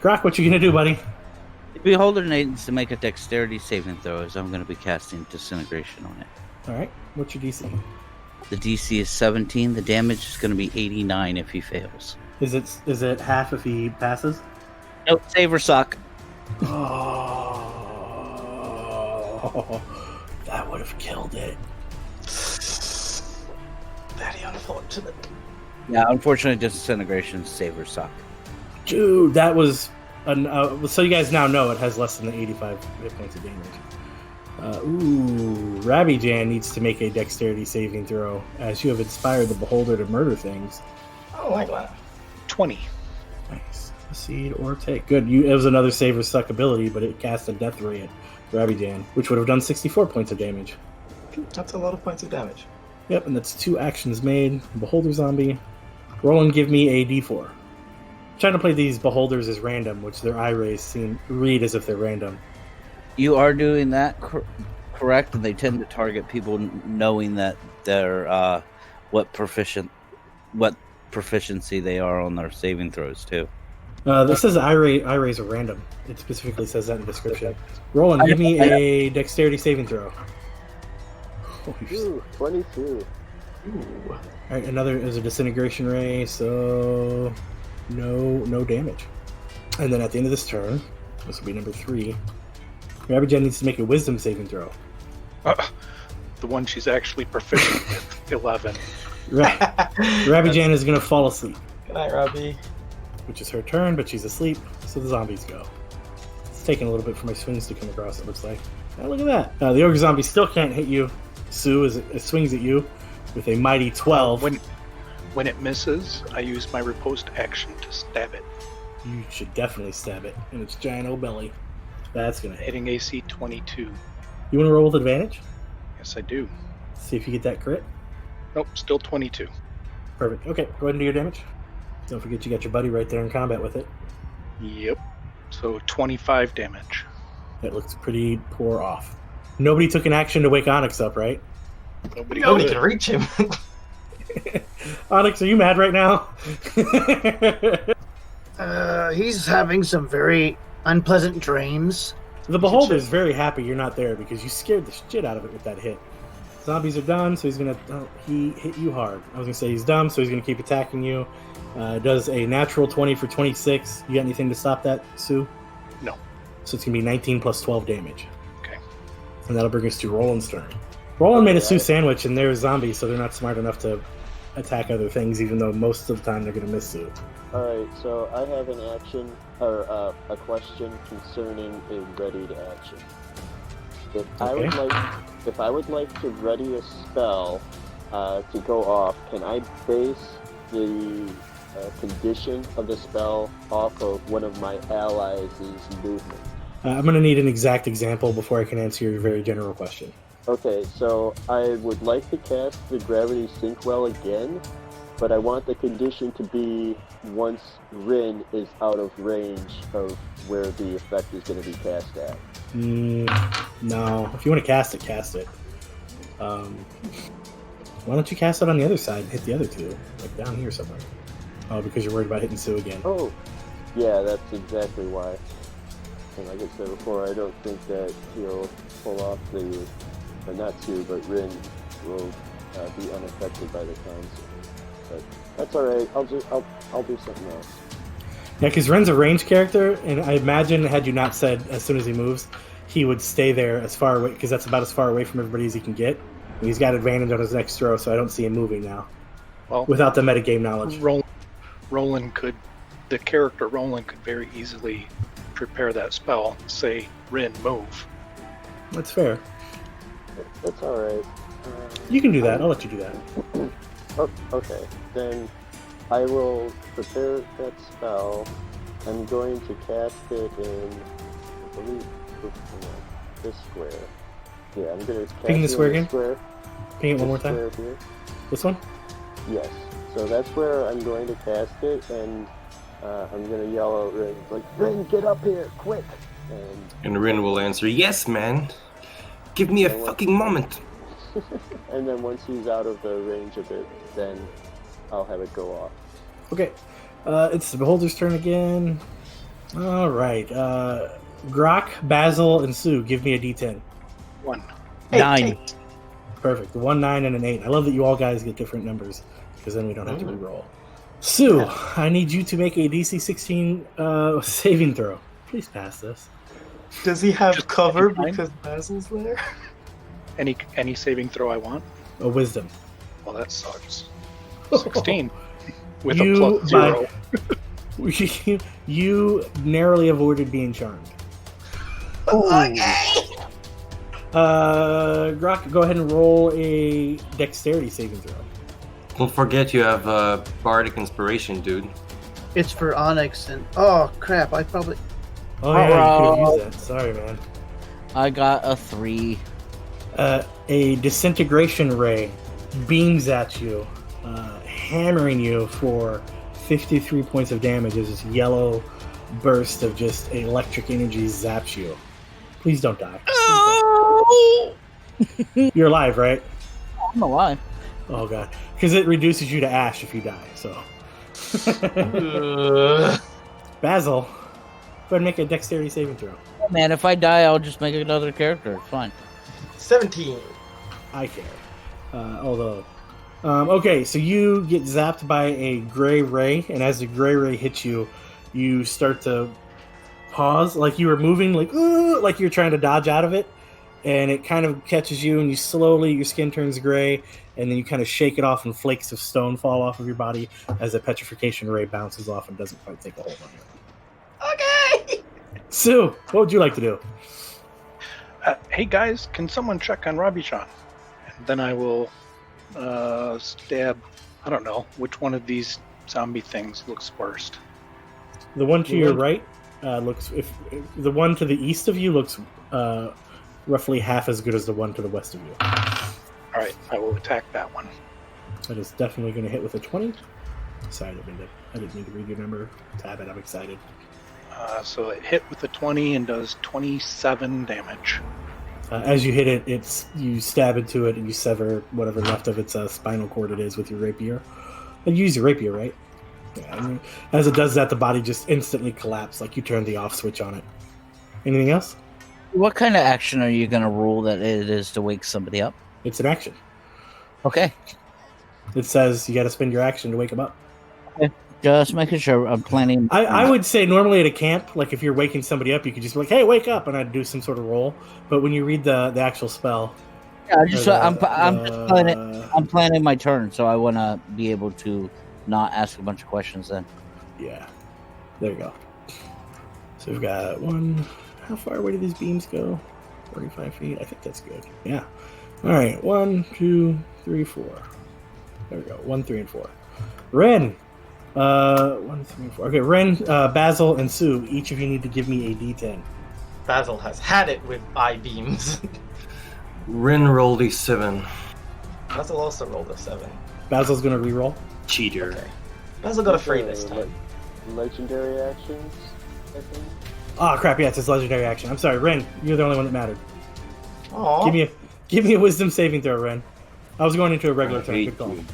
Grok, what you gonna do, buddy? The Beholder needs to make a dexterity saving throw, as I'm going to be casting Disintegration on it. All right. What's your DC? The DC is 17. The damage is going to be 89 if he fails. Is it half if he passes? Nope, save or suck. Oh, that would have killed it. Very unfortunate. Yeah, unfortunately, Disintegration save or suck. Dude, that was... so you guys now know it has less than the 85 hit points of damage. Rabbi Jan needs to make a dexterity saving throw, as you have inspired the Beholder to murder things. I don't like that. 20. Nice. Proceed or take. Good. It was another save or suck ability, but it cast a death ray at Rabbi Jan, which would have done 64 points of damage. That's a lot of points of damage. Yep, and that's 2 actions made. Beholder zombie. Roll and give me a d4. Trying to play these beholders as random, which their eye rays read as if they're random. You are doing that correct, and they tend to target people knowing that they're what proficiency they are on their saving throws too. This says eye rays are random. It specifically says that in the description. Roll and give me a dexterity saving throw. Ooh, 22. Ooh. All right, another is a disintegration ray, so no damage. And then at the end of this turn, this will be number 3. Rabbi Jen needs to make a wisdom saving throw. The one she's actually proficient with, 11. Rabbi Jan is going to fall asleep, Good night, Robbie. which is her turn, but she's asleep, so the zombies go. It's taking a little bit for my swings to come across, it looks like. Oh, look at that. The ogre zombie still can't hit you. Sue, as it swings at you with a mighty 12. When it misses, I use my riposte action to stab it, You should definitely stab it in its giant old belly. That's going to hit. hitting AC 22. You want to roll with advantage? Yes, I do. See if you get that crit. Nope, still 22. Perfect. Okay, go ahead and do your damage. Don't forget you got your buddy right there in combat with it. Yep. So 25 damage. That looks pretty poor off. Nobody took an action to wake Onyx up, right? Nobody Nobody could. can reach him. Onyx, are you mad right now? He's having some very unpleasant dreams. The Beholder's very happy you're not there because you scared the shit out of it with that hit. Zombies are done, so he's gonna... Oh, he hit you hard. I was gonna say he's dumb, so he's gonna keep attacking you. Does a natural 20 for 26. You got anything to stop that, Sue? No. So it's gonna be 19 plus 12 damage. Okay. And that'll bring us to Roland's turn. Roland made a Sue sandwich, and they're zombies, so they're not smart enough to attack other things, even though most of the time they're gonna miss Sue. Alright, so I have an action, or a question concerning a readied action. If I would like to ready a spell to go off, can I base the condition of the spell off of one of my allies' movement? I'm going to need an exact example before I can answer your very general question. Okay, so I would like to cast the Gravity Sinkwell again, but I want the condition to be once Rin is out of range of where the effect is going to be cast at. No. If you want to cast it, cast it. Why don't you cast it on the other side and hit the other two, like down here somewhere? Oh, because you're worried about hitting Sue again. Oh, yeah, that's exactly why. And like I said before, I don't think that he'll pull off not Sue, but Rin will be unaffected by the cons. But that's all right. I'll do something else. Yeah, because Ren's a ranged character, and I imagine had you not said as soon as he moves, he would stay there as far away, because that's about as far away from everybody as he can get. And he's got advantage on his next throw, so I don't see him moving now. Well, without the metagame knowledge. The character Roland could very easily prepare that spell, say, Rin, move. That's fair. That's all right. You can do that. I'll let you do that. Oh, okay. Then I will prepare that spell. I'm going to cast it in, I believe, this square. Yeah, I'm going to cast Ping the it square in again? Square. Ping it one more time. Here. This one? Yes. So that's where I'm going to cast it, and I'm going to yell at Rin, like, Rin, get up here, quick! And Rin will answer, yes, man. Give me a fucking moment. And then once he's out of the range of it, then I'll have it go off. Okay. It's the Beholder's turn again. All right. Grok, Basil, and Sue, give me a d10. 1. 9. Perfect. 1, 9, and an 8. I love that you all guys get different numbers, because then we don't have to re-roll. Sue, I need you to make a DC 16 saving throw. Please pass this. Does he have cover because Basil's there? Any saving throw I want? A wisdom. Well, that sucks. 16 with a plus 0. You narrowly avoided being charmed. Okay. Grok, go ahead and roll a dexterity saving throw. Don't forget you have Bardic Inspiration, dude. It's for Onyx, and oh crap! I probably Oh yeah, you could have used that. Sorry, man. I got a 3. A disintegration ray beams at you, hammering you for 53 points of damage as this yellow burst of just electric energy zaps you. Please don't die. You're alive, right? I'm alive. Oh god, because it reduces you to ash if you die. So, Basil, go ahead and make a dexterity saving throw. Oh, man, if I die, I'll just make another character. It's fine. 17. I care. Okay, so you get zapped by a gray ray, and as the gray ray hits you, you start to pause, like you were moving, like you're trying to dodge out of it, and it kind of catches you, and your skin turns gray, and then you kind of shake it off, and flakes of stone fall off of your body as the petrification ray bounces off and doesn't quite take a hold on you. Okay. Sue, what would you like to do? Hey guys, can someone check on Robbie-chan? And then I will stab, I don't know, which one of these zombie things looks worst. The one to your right looks. If the one to the east of you looks roughly half as good as the one to the west of you. All right, I will attack that one. That is definitely going to hit with a 20. Sorry, I didn't mean to read your number. Tab it. I'm excited. So it hit with a 20 and does 27 damage. As you hit it, you stab into it and you sever whatever left of its spinal cord it is with your rapier. And you use your rapier, right? Yeah. And as it does that, the body just instantly collapses, like you turned the off switch on it. Anything else? What kind of action are you going to rule that it is to wake somebody up? It's an action. Okay. It says you got to spend your action to wake them up. Okay. Just making sure I'm planning. I would say normally at a camp, like if you're waking somebody up, you could just be like, "Hey, wake up!" and I'd do some sort of roll. But when you read the actual spell, yeah, I'm planning my turn, so I want to be able to not ask a bunch of questions. Then, yeah, there you go. So we've got one. How far away do these beams go? 45 feet. I think that's good. Yeah. All right. 1, 2, 3, 4. There we go. 1, 3, and 4. Ren. 1, 3, 4. Okay, Ren, Basil, and Sue. Each of you need to give me a D10. Basil has had it with eye beams. Rin rolled a 7. Basil also rolled a 7. Basil's gonna re-roll. Cheater. Okay. Basil got a 3 this time. Legendary actions, I think. Oh crap! Yeah, it's his legendary action. I'm sorry, Ren. You're the only one that mattered. Aww. Give Give me a wisdom saving throw, Ren. I was going into a regular turn. Thank Good call. you.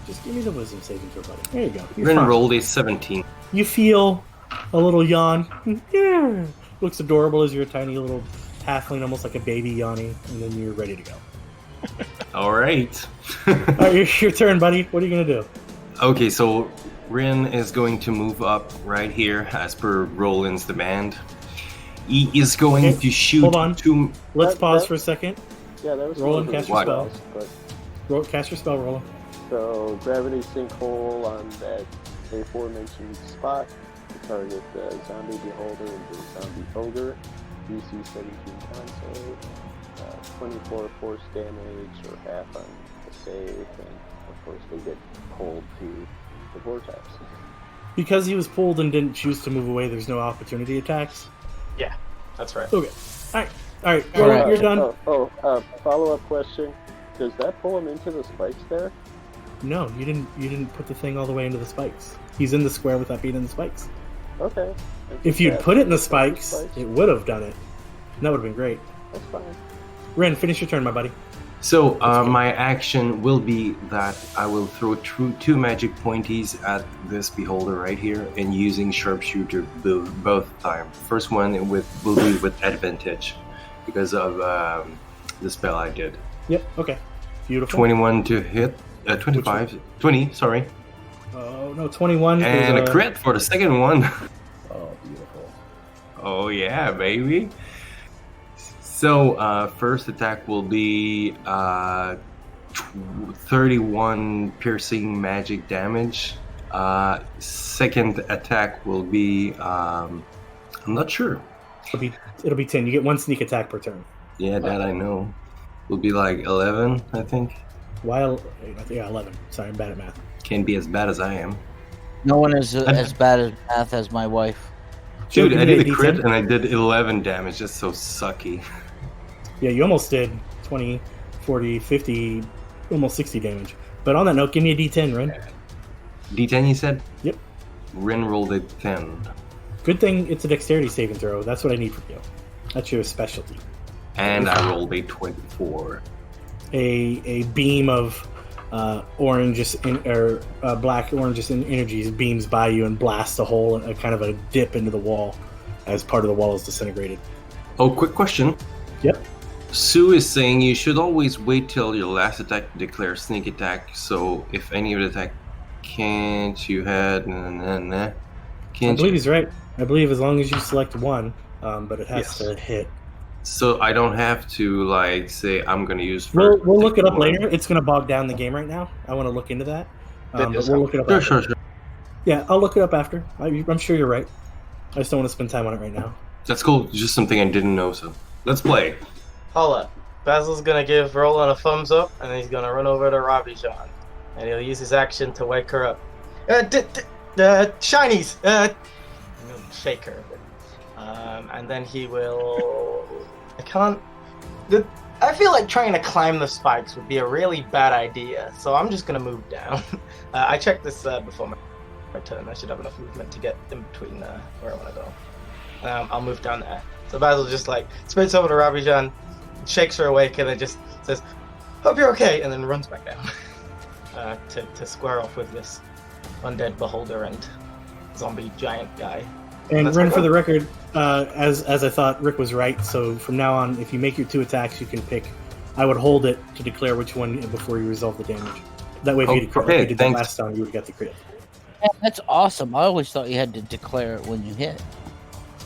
Just give me the wisdom saving throw, buddy. There you go. You're Ren fine. rolled a 17. You feel a little yawn. Yeah. Looks adorable as you're a tiny little halfling, almost like a baby yawning, and then you're ready to go. All right. All right, your turn, buddy. What are you going to do? Okay, so Rin is going to move up right here as per Roland's demand. He is going Okay, to shoot hold on. two. Let's pause for a second. Yeah, that was Roland, one of cast the your spell. requests, but Cast your spell, Roland. So, gravity sinkhole on that aforementioned spot to target the zombie beholder and the zombie ogre. DC 17 console, 24 force damage or half on the save, and of course they get pulled to the vortex. Because he was pulled and didn't choose to move away, there's no opportunity attacks. Yeah, that's right. Okay. All right. Roland, you're done. Follow-up question. Does that pull him into the spikes there? No, you didn't put the thing all the way into the spikes. He's in the square without being in the spikes. Okay. If you'd put it in the spikes, Spikes? it would have done it. And that would have been great. That's fine. Ren, finish your turn, my buddy. So my action will be that I will throw two magic pointies at this beholder right here, and using sharpshooter both time. First one will be with advantage because of the spell I did. Yep. Okay. Beautiful. 21 to hit. 20, sorry. Oh no, 21. And is a crit for the second one. Oh, beautiful. Oh yeah, baby. So first attack will be 31 piercing magic damage. Second attack will be I'm not sure. It'll be 10. You get one sneak attack per turn. Yeah, that I know. Will be like 11, I think. While yeah, 11. Sorry, I'm bad at math. Can't be as bad as I am. No one is as bad at math as my wife. Dude, Joe, I give me did a a crit D10. and I did 11 damage. That's so sucky. Yeah, you almost did 20, 40, 50, almost 60 damage. But on that note, give me a D10, Ren. D10, you said? Yep. Rin rolled a 10. Good thing it's a dexterity saving throw. That's what I need from you. That's your specialty. And I rolled a 24. A beam of black oranges and energies beams by you and blasts a hole, a kind of a dip into the wall as part of the wall is disintegrated. Oh, quick question. Yep. Sue is saying you should always wait till your last attack to declare sneak attack. So if any of the attack can't you had I can't believe you? he's right. I believe as long as you select one, but it has Yes. to hit. So I don't have to like say I'm gonna use. We'll first look it up one. later. It's going to bog down the game right now. I want to look into that. That But is we'll look it up Sure, after. sure. Yeah, I'll look it up after. I'm sure you're right. I just don't want to spend time on it right now. That's cool. Just something I didn't know. So let's play. Hold up. Basil's gonna give Roland a thumbs up, and then he's gonna run over to Robbie John, and he'll use his action to wake her up. Shinies! And he'll shake her a bit. And then he will. I feel like trying to climb the spikes would be a really bad idea, so I'm just gonna move down. I checked this before my turn. I should have enough movement to get in between where I want to go. I'll move down there. So Basil just like sprints over to Robbie John, shakes her awake, and then just says, "Hope you're okay," and then runs back down to square off with this undead beholder and zombie giant guy. And That's Ren, my for go. the record, as I thought, Rick was right. So from now on, if you make your 2 attacks, you can pick. I would hold it to declare which one before you resolve the damage. That way, if you did, Okay, like you did the thanks. last time, you would have got the crit. Yeah, that's awesome. I always thought you had to declare it when you hit.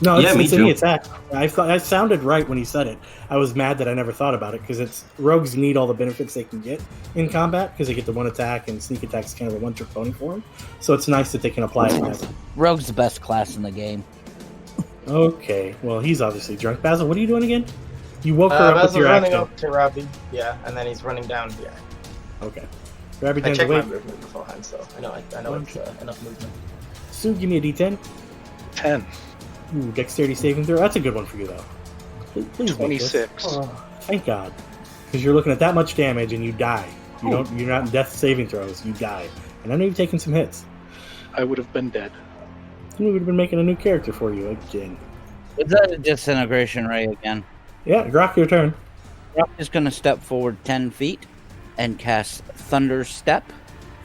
No, Yeah, me it's any too. attack. I thought I sounded right when he said it. I was mad that I never thought about it because rogues need all the benefits they can get in combat because they get the 1 attack and sneak attack is kind of a 1-trick pony for them. So it's nice that they can apply it. As Rogue's the best class in the game. okay, well he's obviously drunk. Basil, what are you doing again? You woke her up with Basil's your running action. up to Robbie, yeah, and then he's running down here. Okay, grab your I guns checked my away. movement beforehand, so I know it's enough movement. Sue, give me a D10. 10, Ooh, dexterity saving throw. That's a good one for you, though. Please make this. 26. Oh, thank God. Because you're looking at that much damage and you die. You're not in death saving throws. You die. And I know you've taken some hits. I would have been dead. We would have been making a new character for you again. Is that a disintegration ray again? Yeah, Grok, your turn. Rock is going to step forward 10 feet and cast Thunder Step.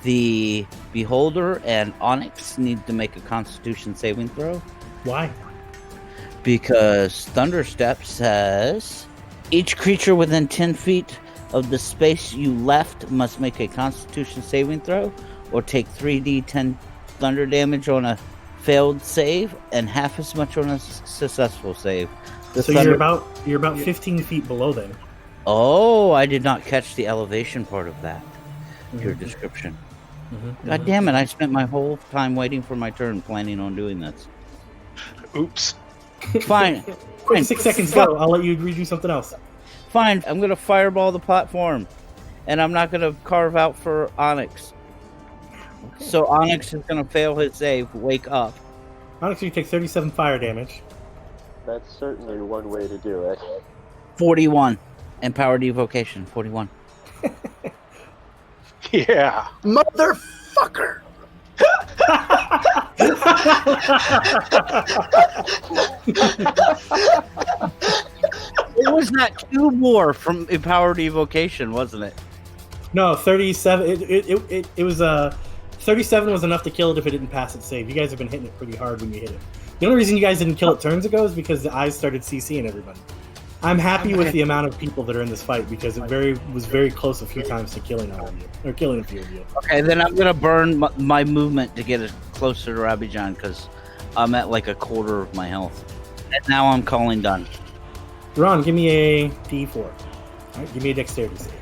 The Beholder and Onyx need to make a Constitution saving throw. Why? Because Thunder Step says each creature within 10 feet of the space you left must make a Constitution saving throw or take 3d10 thunder damage on a failed save and half as much on a successful save. So you're about 15 feet below them. Oh, I did not catch the elevation part of that. Your description. God damn it, I spent my whole time waiting for my turn planning on doing this. Oops. Fine. Quick, 6 seconds go. I'll let you redo something else. Fine, I'm going to fireball the platform. And I'm not going to carve out for Onyx. Okay. So Onyx is going to fail his save, wake up. Onyx, you take 37 fire damage. That's certainly one way to do it. 41. Empowered evocation, 41. Yeah. Motherfucker! It was not 2 more from empowered evocation, wasn't it? No, 37. It was 37 was enough to kill it if it didn't pass its save. You guys have been hitting it pretty hard when you hit it. The only reason you guys didn't kill it turns ago is because the eyes started CCing everybody. I'm happy with the amount of people that are in this fight because it was very close a few times to killing all of you, or killing a few of you. Okay, then I'm gonna burn my movement to get it closer to Rabbi John because I'm at like a quarter of my health. And now I'm calling done. Ron, give me a D4. All right, give me a dexterity save.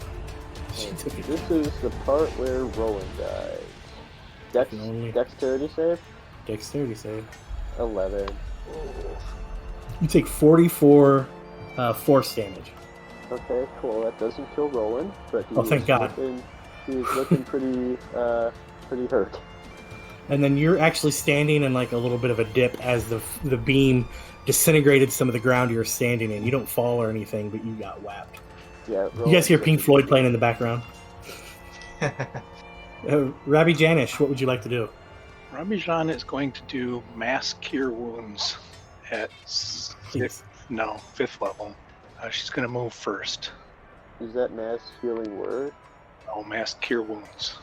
She took it. This is the part where Roland dies. Dexterity save? Dexterity save. 11. You take 44 force damage. Okay, cool. That doesn't kill Roland, but thank God. He's looking pretty hurt. And then you're actually standing in like a little bit of a dip as the beam disintegrated some of the ground you're standing in. You don't fall or anything, but you got whacked. Yeah. You guys hear Pink Floyd playing in the background? Rabbi Janish, what would you like to do? Rabbi Jean is going to do mass cure wounds at fifth level. She's going to move first. Is that mass healing word? Oh, mass cure wounds.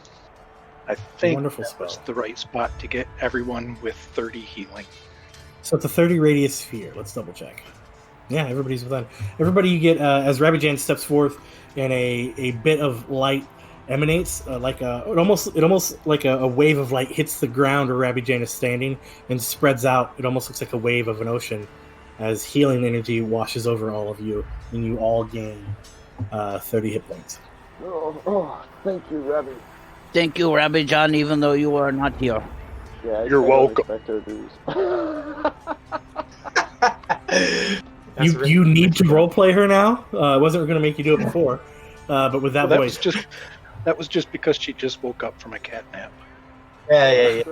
I think Wonderful that spell. was the right spot to get everyone with 30 healing. So it's a 30 radius sphere. Let's double check. Yeah, everybody's within. Everybody you get, as Rabbi Jan steps forth and a bit of light emanates, it almost like a wave of light hits the ground where Rabbi Jan is standing and spreads out. It almost looks like a wave of an ocean as healing energy washes over all of you, and you all gain 30 hit points. Oh, thank you, Rabbi. Thank you, Rabbi John, even though you are not here. Yeah, You're welcome. You need to roleplay her now. I wasn't going to make you do it before, but with that voice. That was just because she just woke up from a cat nap. Yeah.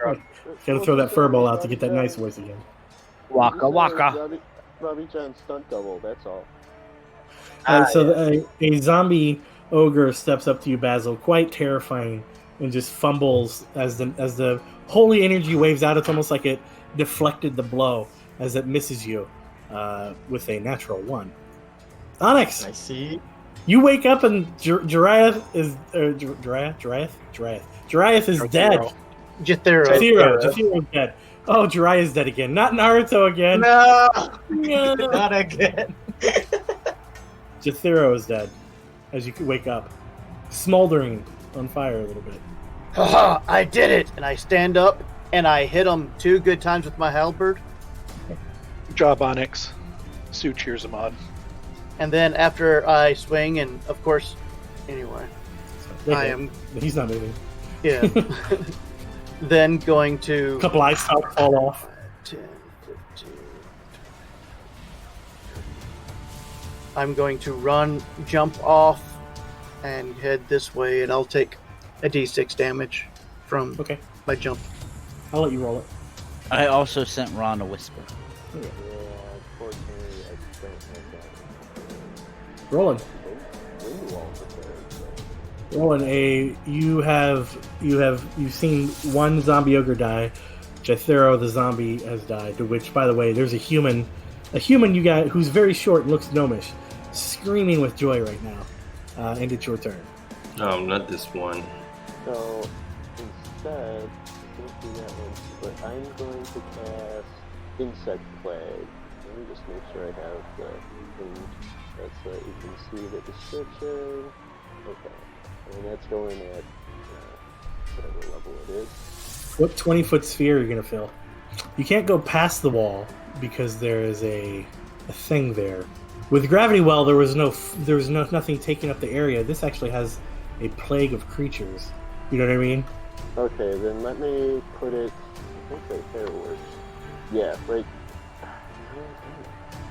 Got to throw that furball out to get that nice voice again. Waka waka. Robbie John's stunt double, that's all. A zombie ogre steps up to you, Basil, quite terrifying, and just fumbles as the holy energy waves out. It's almost like it deflected the blow as it misses you with a natural 1. Onyx, I see. you wake up and Jariath is dead. Jathiro's dead. Oh, Jiraiya's dead again. Not Naruto again. No, No. not again. Jathiro is dead as you wake up, smoldering on fire a little bit. Haha, I did it! And I stand up and I hit him 2 good times with my halberd. Good job, Onyx. Sue cheers him on. And then after I swing, and of course, anyway, I am. He's not moving. Yeah. Then going to. A couple ice stalks fall off. 10, 15. I'm going to jump off, and head this way, and I'll take a d6 damage from my jump. I'll let you roll it. I also sent Ron a whisper. Yeah, unfortunately, I don't have that. Rolling. Roland, you've seen one zombie ogre die. Jathero the zombie has died. To which, by the way, there's a human you got who's very short and looks gnomish, screaming with joy right now. And it's your turn. Not this one. So instead, I don't do that one, but I'm going to cast Insect Plague. Let me just make sure I have the thing that's so you can see the description. Okay, and that's going at whatever level it is. What 20-foot sphere are you going to fill? You can't go past the wall because there is a thing there. With Gravity Well, there was nothing taking up the area. This actually has a plague of creatures. You know what I mean? Okay, then let me put it. I think right there works. Yeah, right.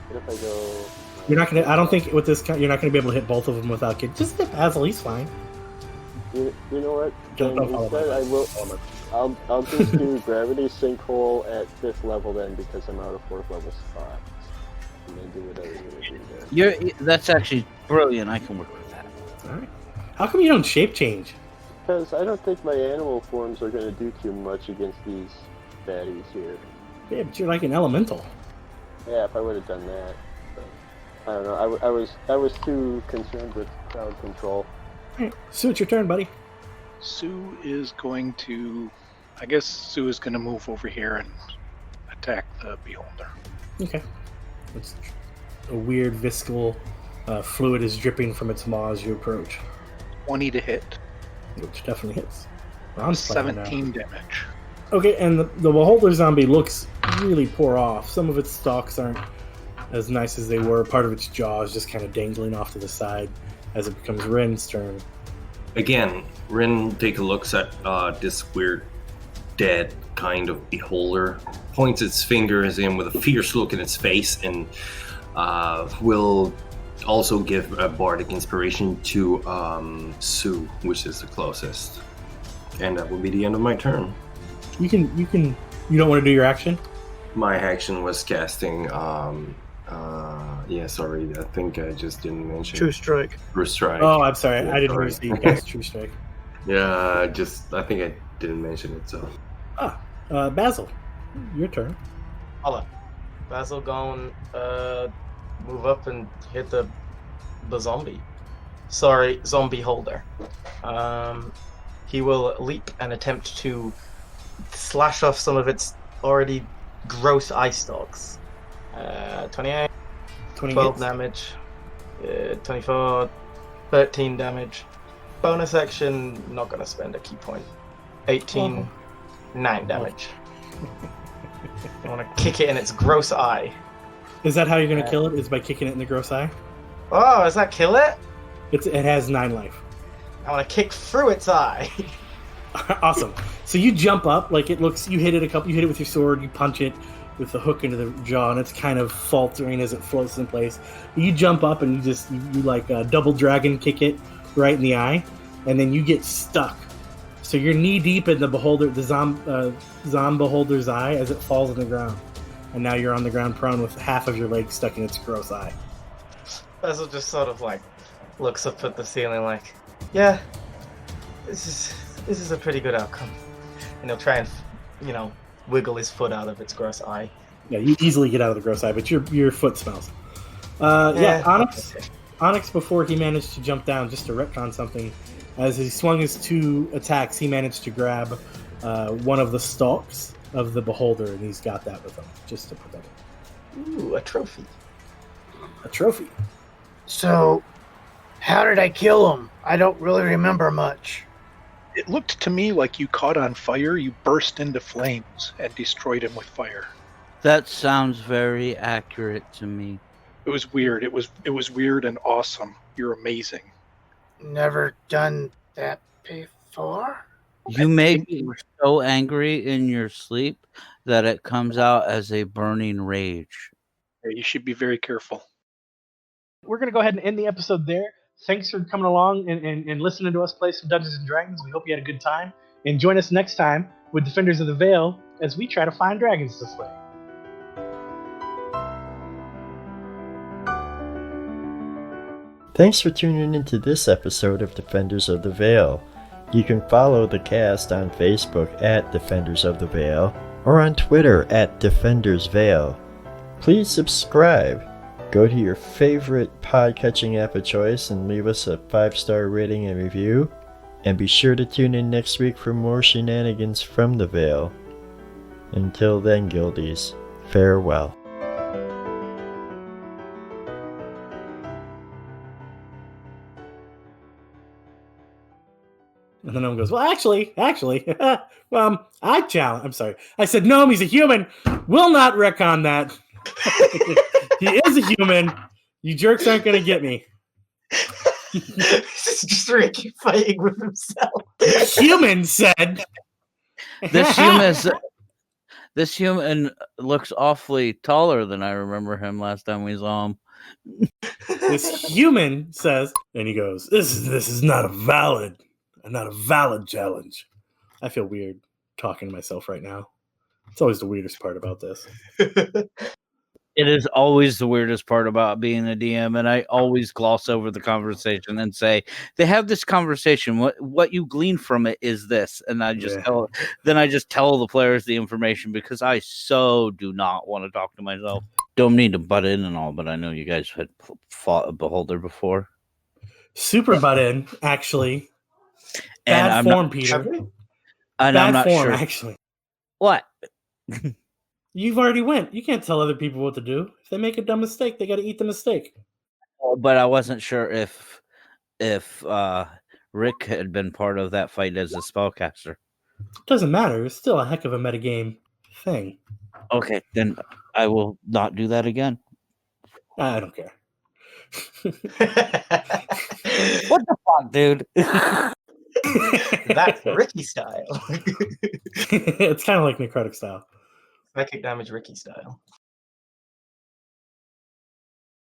What if I go? You're not gonna. I don't think with this. You're not gonna be able to hit both of them without getting. Just hit Basil. He's fine. You know what? Don't follow Instead, I will. I'll just do Gravity Sinkhole at 5th level then, because I'm out of 4th level spots. And then do whatever you want to do there. That's actually brilliant. I can work with that. All right. How come you don't shape change? Because I don't think my animal forms are going to do too much against these baddies here. Yeah, but you're like an elemental. Yeah, if I would have done that. But, I don't know. I was too concerned with crowd control. All right. Sue, it's your turn, buddy. Sue is going to... I guess Sue is going to move over here and attack the beholder. Okay. It's a weird viscal fluid is dripping from its maw as you approach. 20 to hit. Which definitely hits. Ron's playing now. 17 damage. Okay, and the beholder zombie looks really poor off. Some of its stalks aren't as nice as they were. Part of its jaw is just kind of dangling off to the side as it becomes Rin's turn. Again, Rin take a look at this weird dead kind of beholder, points its fingers in with a fierce look in its face, and will also give a bardic inspiration to Sue, which is the closest. And that will be the end of my turn. You don't want to do your action? My action was casting sorry, I think I just didn't mention True Strike. True Strike. Oh, I'm sorry. Yeah, I didn't sorry. hear you cast True Strike. Yeah, I think I didn't mention it, so. Basil, your turn. Hold on. Basil going move up and hit the zombie. Sorry, zombie holder. He will leap and attempt to slash off some of its already gross eye stalks. 28, 12 hits. damage. 24, 13 damage. Bonus action, not gonna spend a key point. 18, 9 damage. I want to kick it in its gross eye. Is that how you're going to kill it? Is by kicking it in the gross eye? Oh, does that kill it? It has 9 life. I want to kick through its eye. Awesome. So you jump up, like it looks. You hit it with your sword. You punch it with the hook into the jaw, and it's kind of faltering as it floats in place. You jump up and you like double dragon kick it right in the eye, and then you get stuck. So you're knee deep in the zom beholder's eye as it falls on the ground, and now you're on the ground prone with half of your leg stuck in its gross eye. Basil just sort of like looks up at the ceiling, like, yeah, this is a pretty good outcome. And he'll try and wiggle his foot out of its gross eye. Yeah, you easily get out of the gross eye, but your foot smells. Onyx. Okay. Onyx, before he managed to jump down, just to retcon something, as he swung his 2 attacks, he managed to grab one of the stalks of the beholder, and he's got that with him, just to put that in. Ooh, a trophy. A trophy. So, how did I kill him? I don't really remember much. It looked to me like you caught on fire, you burst into flames, and destroyed him with fire. That sounds very accurate to me. It was weird. It was weird and awesome. You're amazing. Never done that before? You made me so angry in your sleep that it comes out as a burning rage. You should be very careful. We're going to go ahead and end the episode there. Thanks for coming along and listening to us play some Dungeons & Dragons. We hope you had a good time. And join us next time with Defenders of the Veil as we try to find dragons to slay. Thanks for tuning into this episode of Defenders of the Veil. You can follow the cast on Facebook at Defenders of the Veil or on Twitter at Defenders Veil. Please subscribe. Go to your favorite podcatching app of choice and leave us a 5-star rating and review. And be sure to tune in next week for more shenanigans from the Vale. Until then, Guildies, farewell. And the gnome goes, well, actually, I challenge. I'm sorry. I said, gnome, he's a human. Will not retcon that. He is a human. You jerks aren't going to get me. This is just Ricky fighting with himself. Human said. This human looks awfully taller than I remember him last time we saw him. This human says, and he goes, this is not a valid challenge. I feel weird talking to myself right now. It's always the weirdest part about this. It is always the weirdest part about being a DM, and I always gloss over the conversation and say, they have this conversation. What you glean from it is this. And I just tell the players the information because I so do not want to talk to myself. Don't mean to butt in and all, but I know you guys had fought a beholder before. Super butt in, actually. Bad form, Peter. And I'm not form, sure. Actually. What? You've already went. You can't tell other people what to do. If they make a dumb mistake, they got to eat the mistake. But I wasn't sure if Rick had been part of that fight as a spellcaster. Doesn't matter. It's still a heck of a metagame thing. Okay, then I will not do that again. I don't care. What the fuck, dude? That's Ricky style. It's kind of like necrotic style. Psychic damage Ricky style.